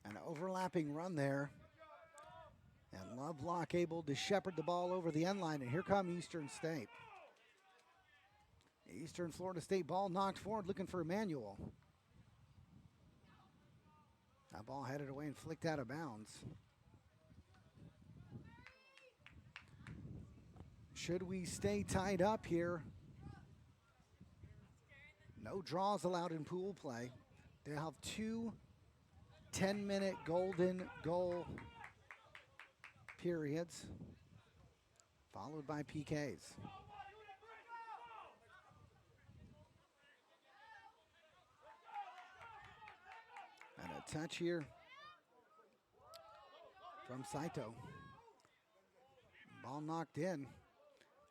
An overlapping run there. And Lovelock able to shepherd the ball over the end line. And here come Eastern State. Eastern Florida State ball knocked forward looking for Emmanuel. That ball headed away and flicked out of bounds. Should we stay tied up here? No draws allowed in pool play. They'll have 2 10-minute golden goal periods, followed by PKs. And a touch here from Saito. Ball knocked in,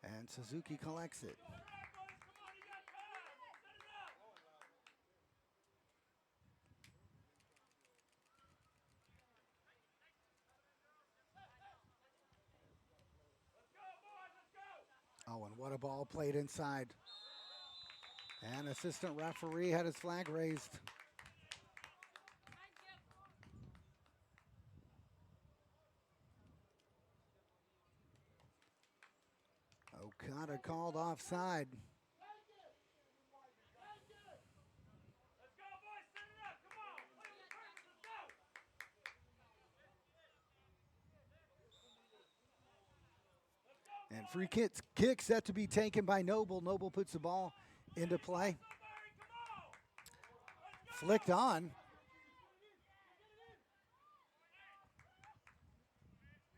and Suzuki collects it. Oh, and what a ball played inside. And assistant referee had his flag raised. Okada called offside. And free kick set to be taken by Noble. Noble puts the ball into play. Flicked on.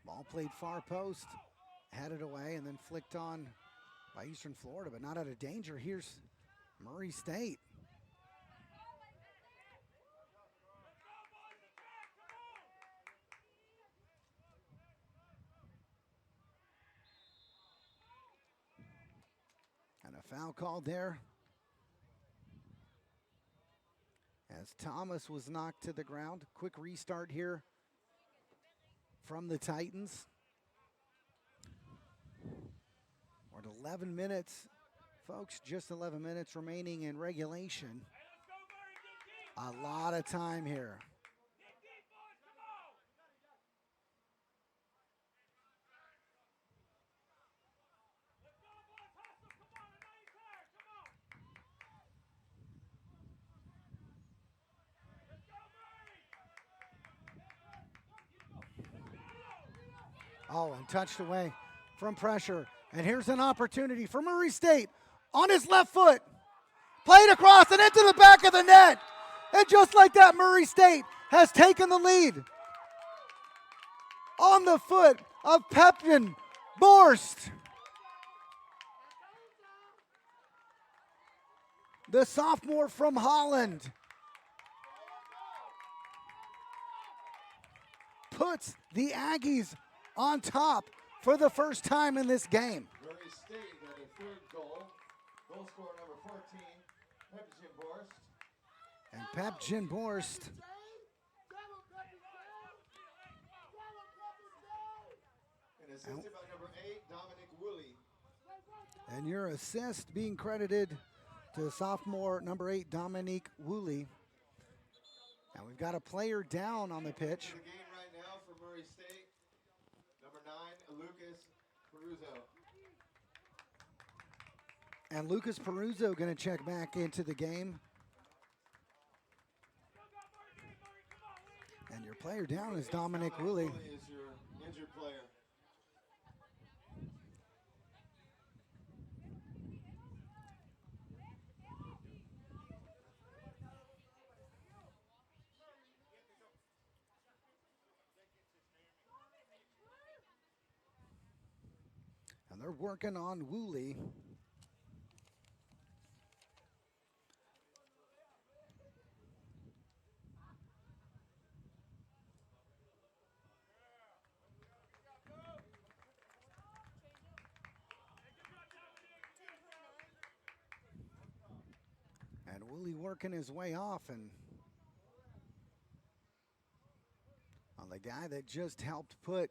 Ball played far post. Headed away and then flicked on by Eastern Florida, but not out of danger. Here's Murray State. And a foul called there as Thomas was knocked to the ground. Quick restart here from the Titans. We're at 11 minutes, folks, just 11 minutes remaining in regulation. A lot of time here. Oh, and touched away from pressure. And here's an opportunity for Murray State on his left foot. Played across and into the back of the net. And just like that, Murray State has taken the lead. On the foot of Pepin Borst. The sophomore from Holland puts the Aggies on top for the first time in this game. Murray State got their third goal. Goal scorer number 14, Pepin Borst. And Pepin Borst And assisted by number 8, Dominic Woolley. and your assist being credited to sophomore number 8, Dominique Woolley. And we've got a player down on the pitch. In the game right now for Murray State, number 9, Lucas Peruzzo. And Lucas Peruzzo going to check back into the game. And your player down is Dominic Woolley. Woolley is your injured player. And they're working on Woolley. And Woolley working his way off and on the guy that just helped put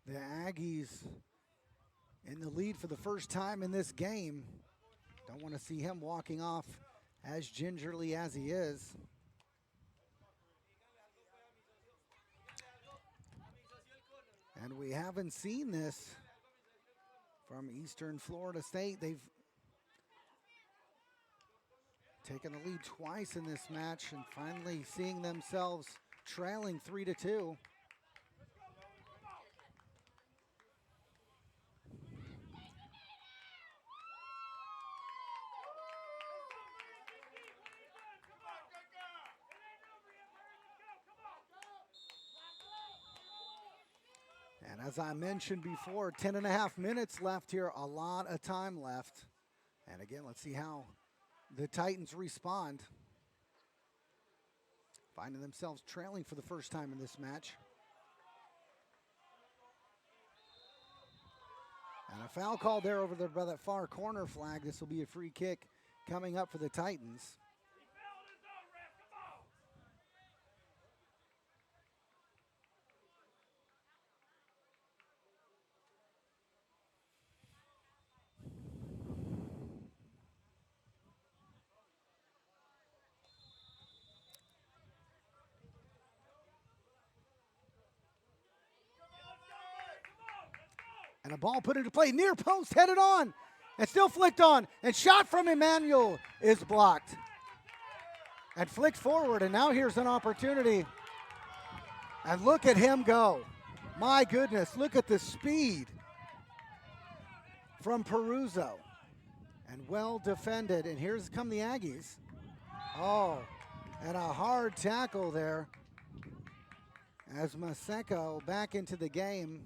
the Aggies in the lead for the first time in this game. Don't want to see him walking off as gingerly as he is. And we haven't seen this from Eastern Florida State. They've taken the lead twice in this match and finally seeing themselves trailing 3-2. And as I mentioned before, 10.5 minutes left here, a lot of time left. And again, let's see how the Titans respond. Finding themselves trailing for the first time in this match. And a foul called there over there by that far corner flag. This will be a free kick coming up for the Titans. And a ball put into play, near post, headed on, and still flicked on, and shot from Emmanuel is blocked. And flicked forward, and now here's an opportunity. And look at him go. My goodness, look at the speed from Peruzzo. And well defended, and here's come the Aggies. Oh, and a hard tackle there as Maseko back into the game.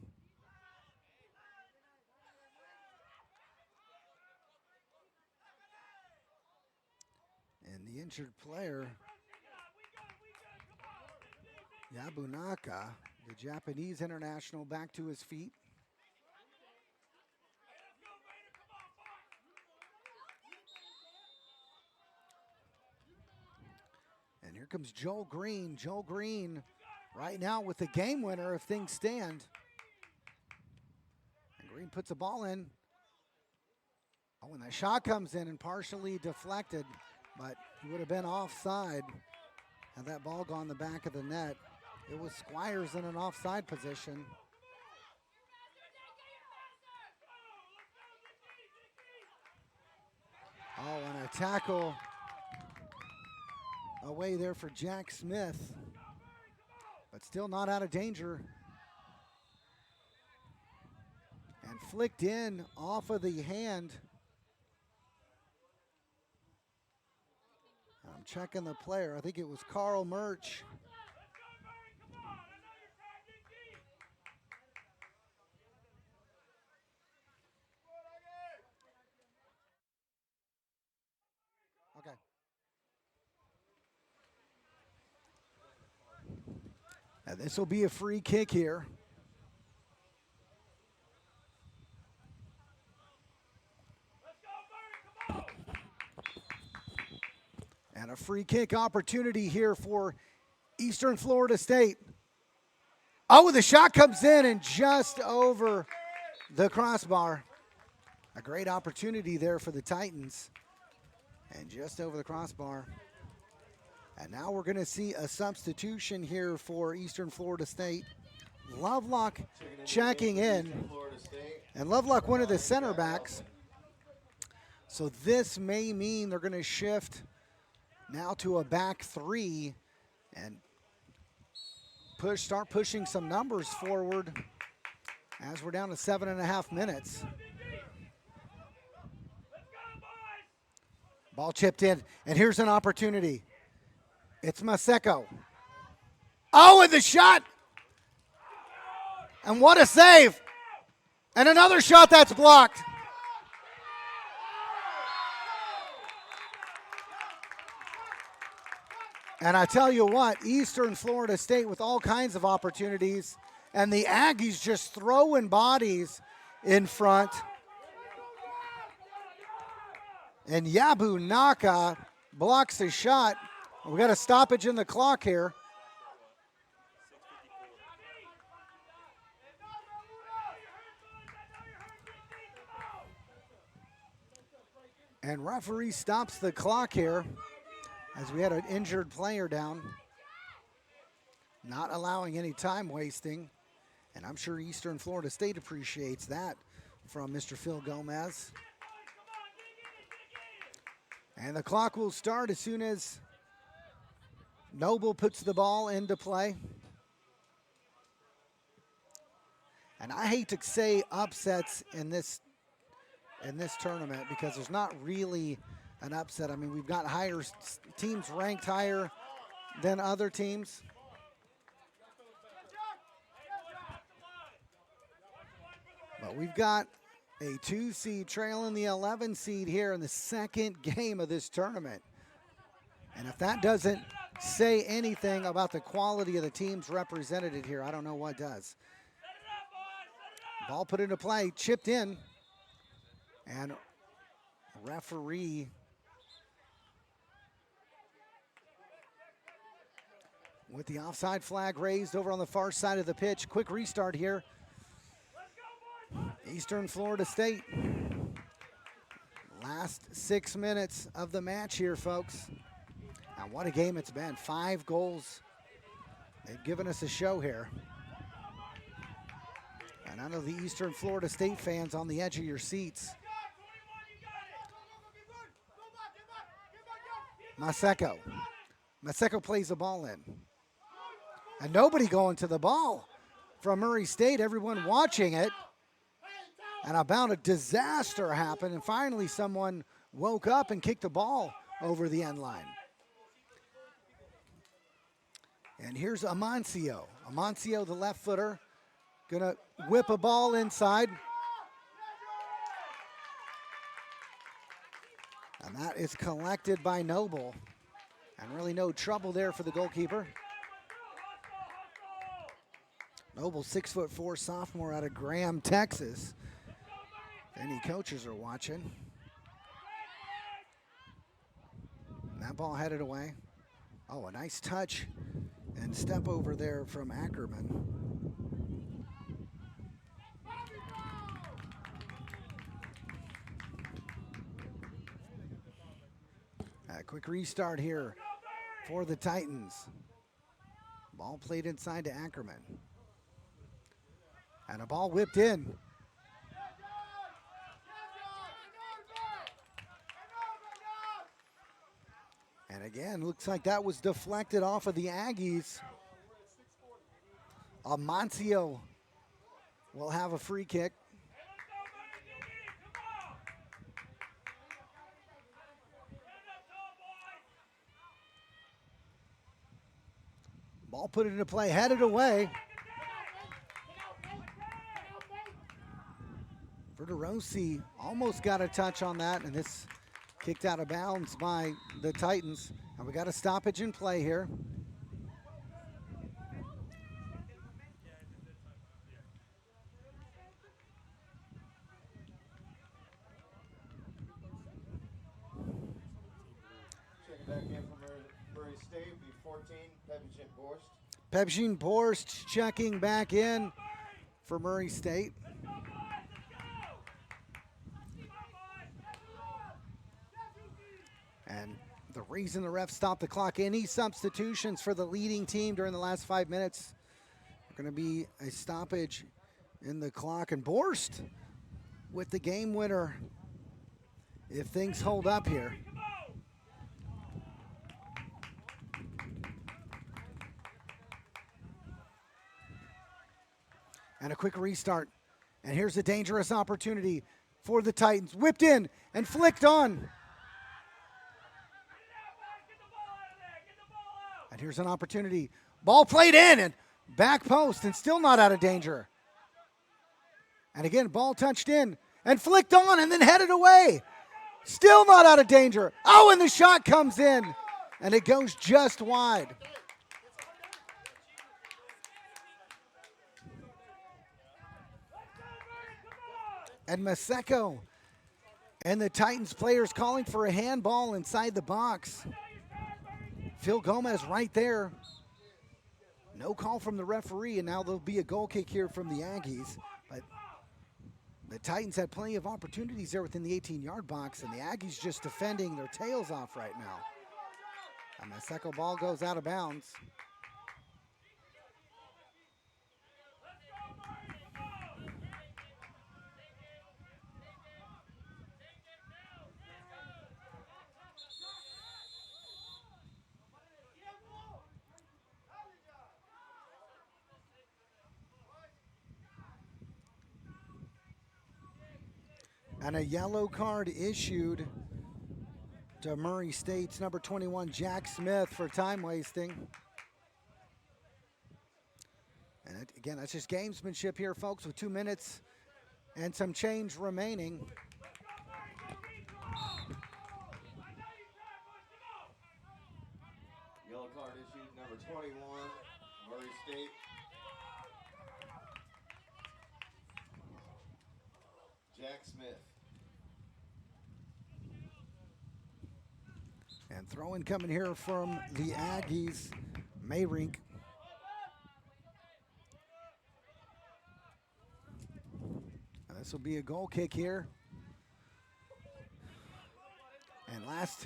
And the injured player, Yabunaka, the Japanese international, back to his feet. And here comes Joel Green. Joel Green right now with the game winner if things stand. And Green puts the ball in. Oh, and that shot comes in and partially deflected, but he would have been offside had that ball gone the back of the net. It was Squires in an offside position. Oh, and a tackle away there for Jack Smith, but still not out of danger. And flicked in off of the hand. I'm checking the player. I think it was Carl Murch. Okay. And this will be a free kick here. And a free kick opportunity here for Eastern Florida State. Oh, the shot comes in and just over the crossbar. A great opportunity there for the Titans. And just over the crossbar. And now we're going to see a substitution here for Eastern Florida State. Lovelock checking in. And Lovelock, one of the center backs. So this may mean they're going to shift now to a back three and start pushing some numbers forward as we're down to 7.5 minutes. Ball chipped in, and here's an opportunity. It's Maseko. Oh, and the shot! And what a save! And another shot that's blocked. And I tell you what, Eastern Florida State with all kinds of opportunities, and the Aggies just throwing bodies in front. And Yabunaka blocks the shot. We got a stoppage in the clock here. And referee stops the clock here as we had an injured player down, not allowing any time wasting. And I'm sure Eastern Florida State appreciates that from Mr. Phil Gomez. And the clock will start as soon as Noble puts the ball into play. And I hate to say upsets in this tournament because there's not really an upset. I mean, we've got higher teams ranked higher than other teams. But we've got a 2 seed trailing the 11 seed here in the second game of this tournament. And if that doesn't say anything about the quality of the teams represented here, I don't know what does. Ball put into play, chipped in. And referee with the offside flag raised over on the far side of the pitch. Quick restart here. Eastern Florida State. Last 6 minutes of the match here, folks. And what a game it's been. 5 goals. They've given us a show here. And I know the Eastern Florida State fans on the edge of your seats. Maseko. Maseko plays the ball in. And nobody going to the ball from Murray State. Everyone watching it. And about a disaster happened. And finally someone woke up and kicked the ball over the end line. And here's Amancio. Amancio, the left footer, gonna whip a ball inside. And that is collected by Noble. And really no trouble there for the goalkeeper. Noble, 6'4" sophomore out of Graham, Texas. If any coaches are watching. And that ball headed away. Oh, a nice touch and step over there from Ackerman. A quick restart here for the Titans. Ball played inside to Ackerman. And a ball whipped in. And again, looks like that was deflected off of the Aggies. Amancio will have a free kick. Ball put it into play, headed away. Verderosi almost got a touch on that, and this kicked out of bounds by the Titans. And we got a stoppage in play here. Checking back in from Murray State, B14, Pepijin Borst. Pepijin Borst checking back in for Murray State. And the reason the ref stopped the clock, any substitutions for the leading team during the last 5 minutes are going to be a stoppage in the clock. And Borst with the game winner if things hold up here. And a quick restart. And here's a dangerous opportunity for the Titans. Whipped in and flicked on. And here's an opportunity. Ball played in and back post and still not out of danger. And again, ball touched in and flicked on and then headed away. Still not out of danger. Oh, and the shot comes in and it goes just wide. And Maseko and the Titans players calling for a handball inside the box. Phil Gomez right there. No call from the referee, and now there'll be a goal kick here from the Aggies. But the Titans had plenty of opportunities there within the 18-yard box, and the Aggies just defending their tails off right now. And the second ball goes out of bounds. And a yellow card issued to Murray State's number 21, Jack Smith, for time wasting. And again, that's just gamesmanship here, folks, with 2 minutes and some change remaining. Yellow card issued, number 21, Murray State. Jack Smith. And throw-in coming here from the Aggies, Mayrink. And this will be a goal kick here. And last,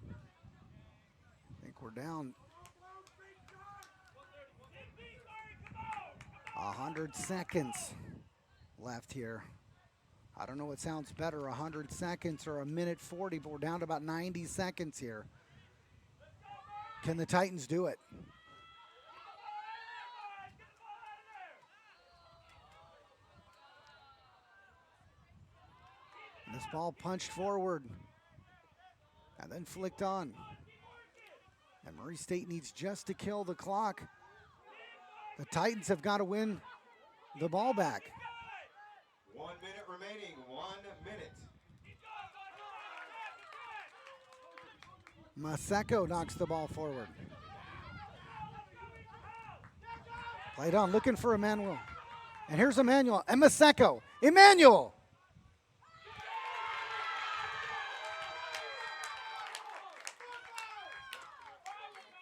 I think we're down 100 seconds left here. I don't know what sounds better, 100 seconds or a minute 40, but we're down to about 90 seconds here. Can the Titans do it? And this ball punched forward and then flicked on. And Murray State needs just to kill the clock. The Titans have got to win the ball back. 1 minute remaining, 1 minute. Maseko knocks the ball forward. Played on, looking for Emmanuel. And here's Emmanuel, and Maseko. Emmanuel!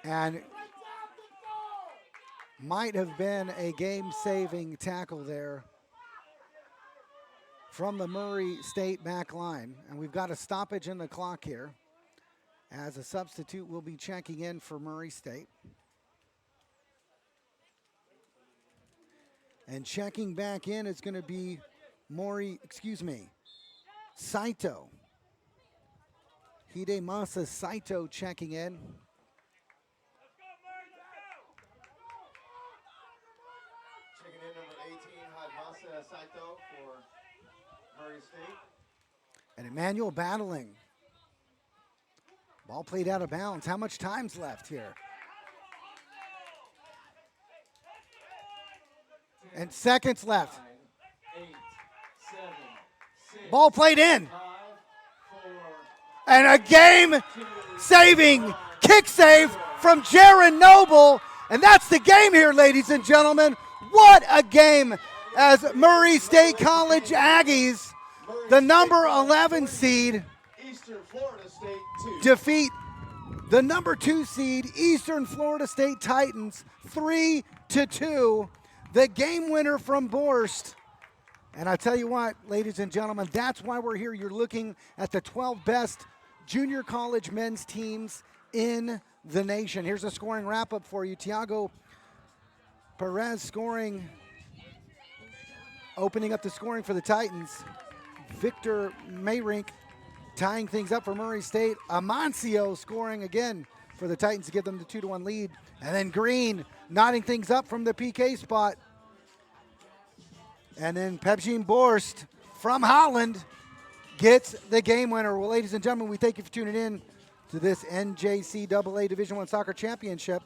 And might have been a game-saving tackle there from the Murray State back line. And we've got a stoppage in the clock here as a substitute will be checking in for Murray State. And checking back in is going to be Saito. Hidemasa Saito checking in. Checking in number 18, Hidemasa Saito for Murray State. And Emmanuel battling. Ball played out of bounds. How much time's left here? And seconds left. 9, 8, 7, 6, Ball played in. 5, 4, And a game-saving kick save from Jaron Noble. And that's the game here, ladies and gentlemen. What a game as Murray State College Aggies, the number 11 seed, Eastern Florida State 2. defeat the number 2 seed Eastern Florida State Titans 3-2. The game winner from Borst. And I tell you what, ladies and gentlemen, that's why we're here. You're looking at the 12 best junior college men's teams in the nation. Here's a scoring wrap-up for you. Tiago Perez scoring, opening up the scoring for the Titans. Victor Mayrink tying things up for Murray State. Amancio scoring again for the Titans to give them the 2-1 lead. And then Green knotting things up from the PK spot. And then Pepjin Borst from Holland gets the game winner. Well, ladies and gentlemen, we thank you for tuning in to this NJCAA Division I Soccer Championship.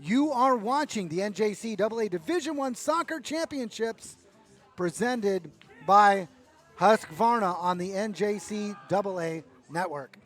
You are watching the NJCAA Division I Soccer Championships presented by Husqvarna on the NJCAA Network.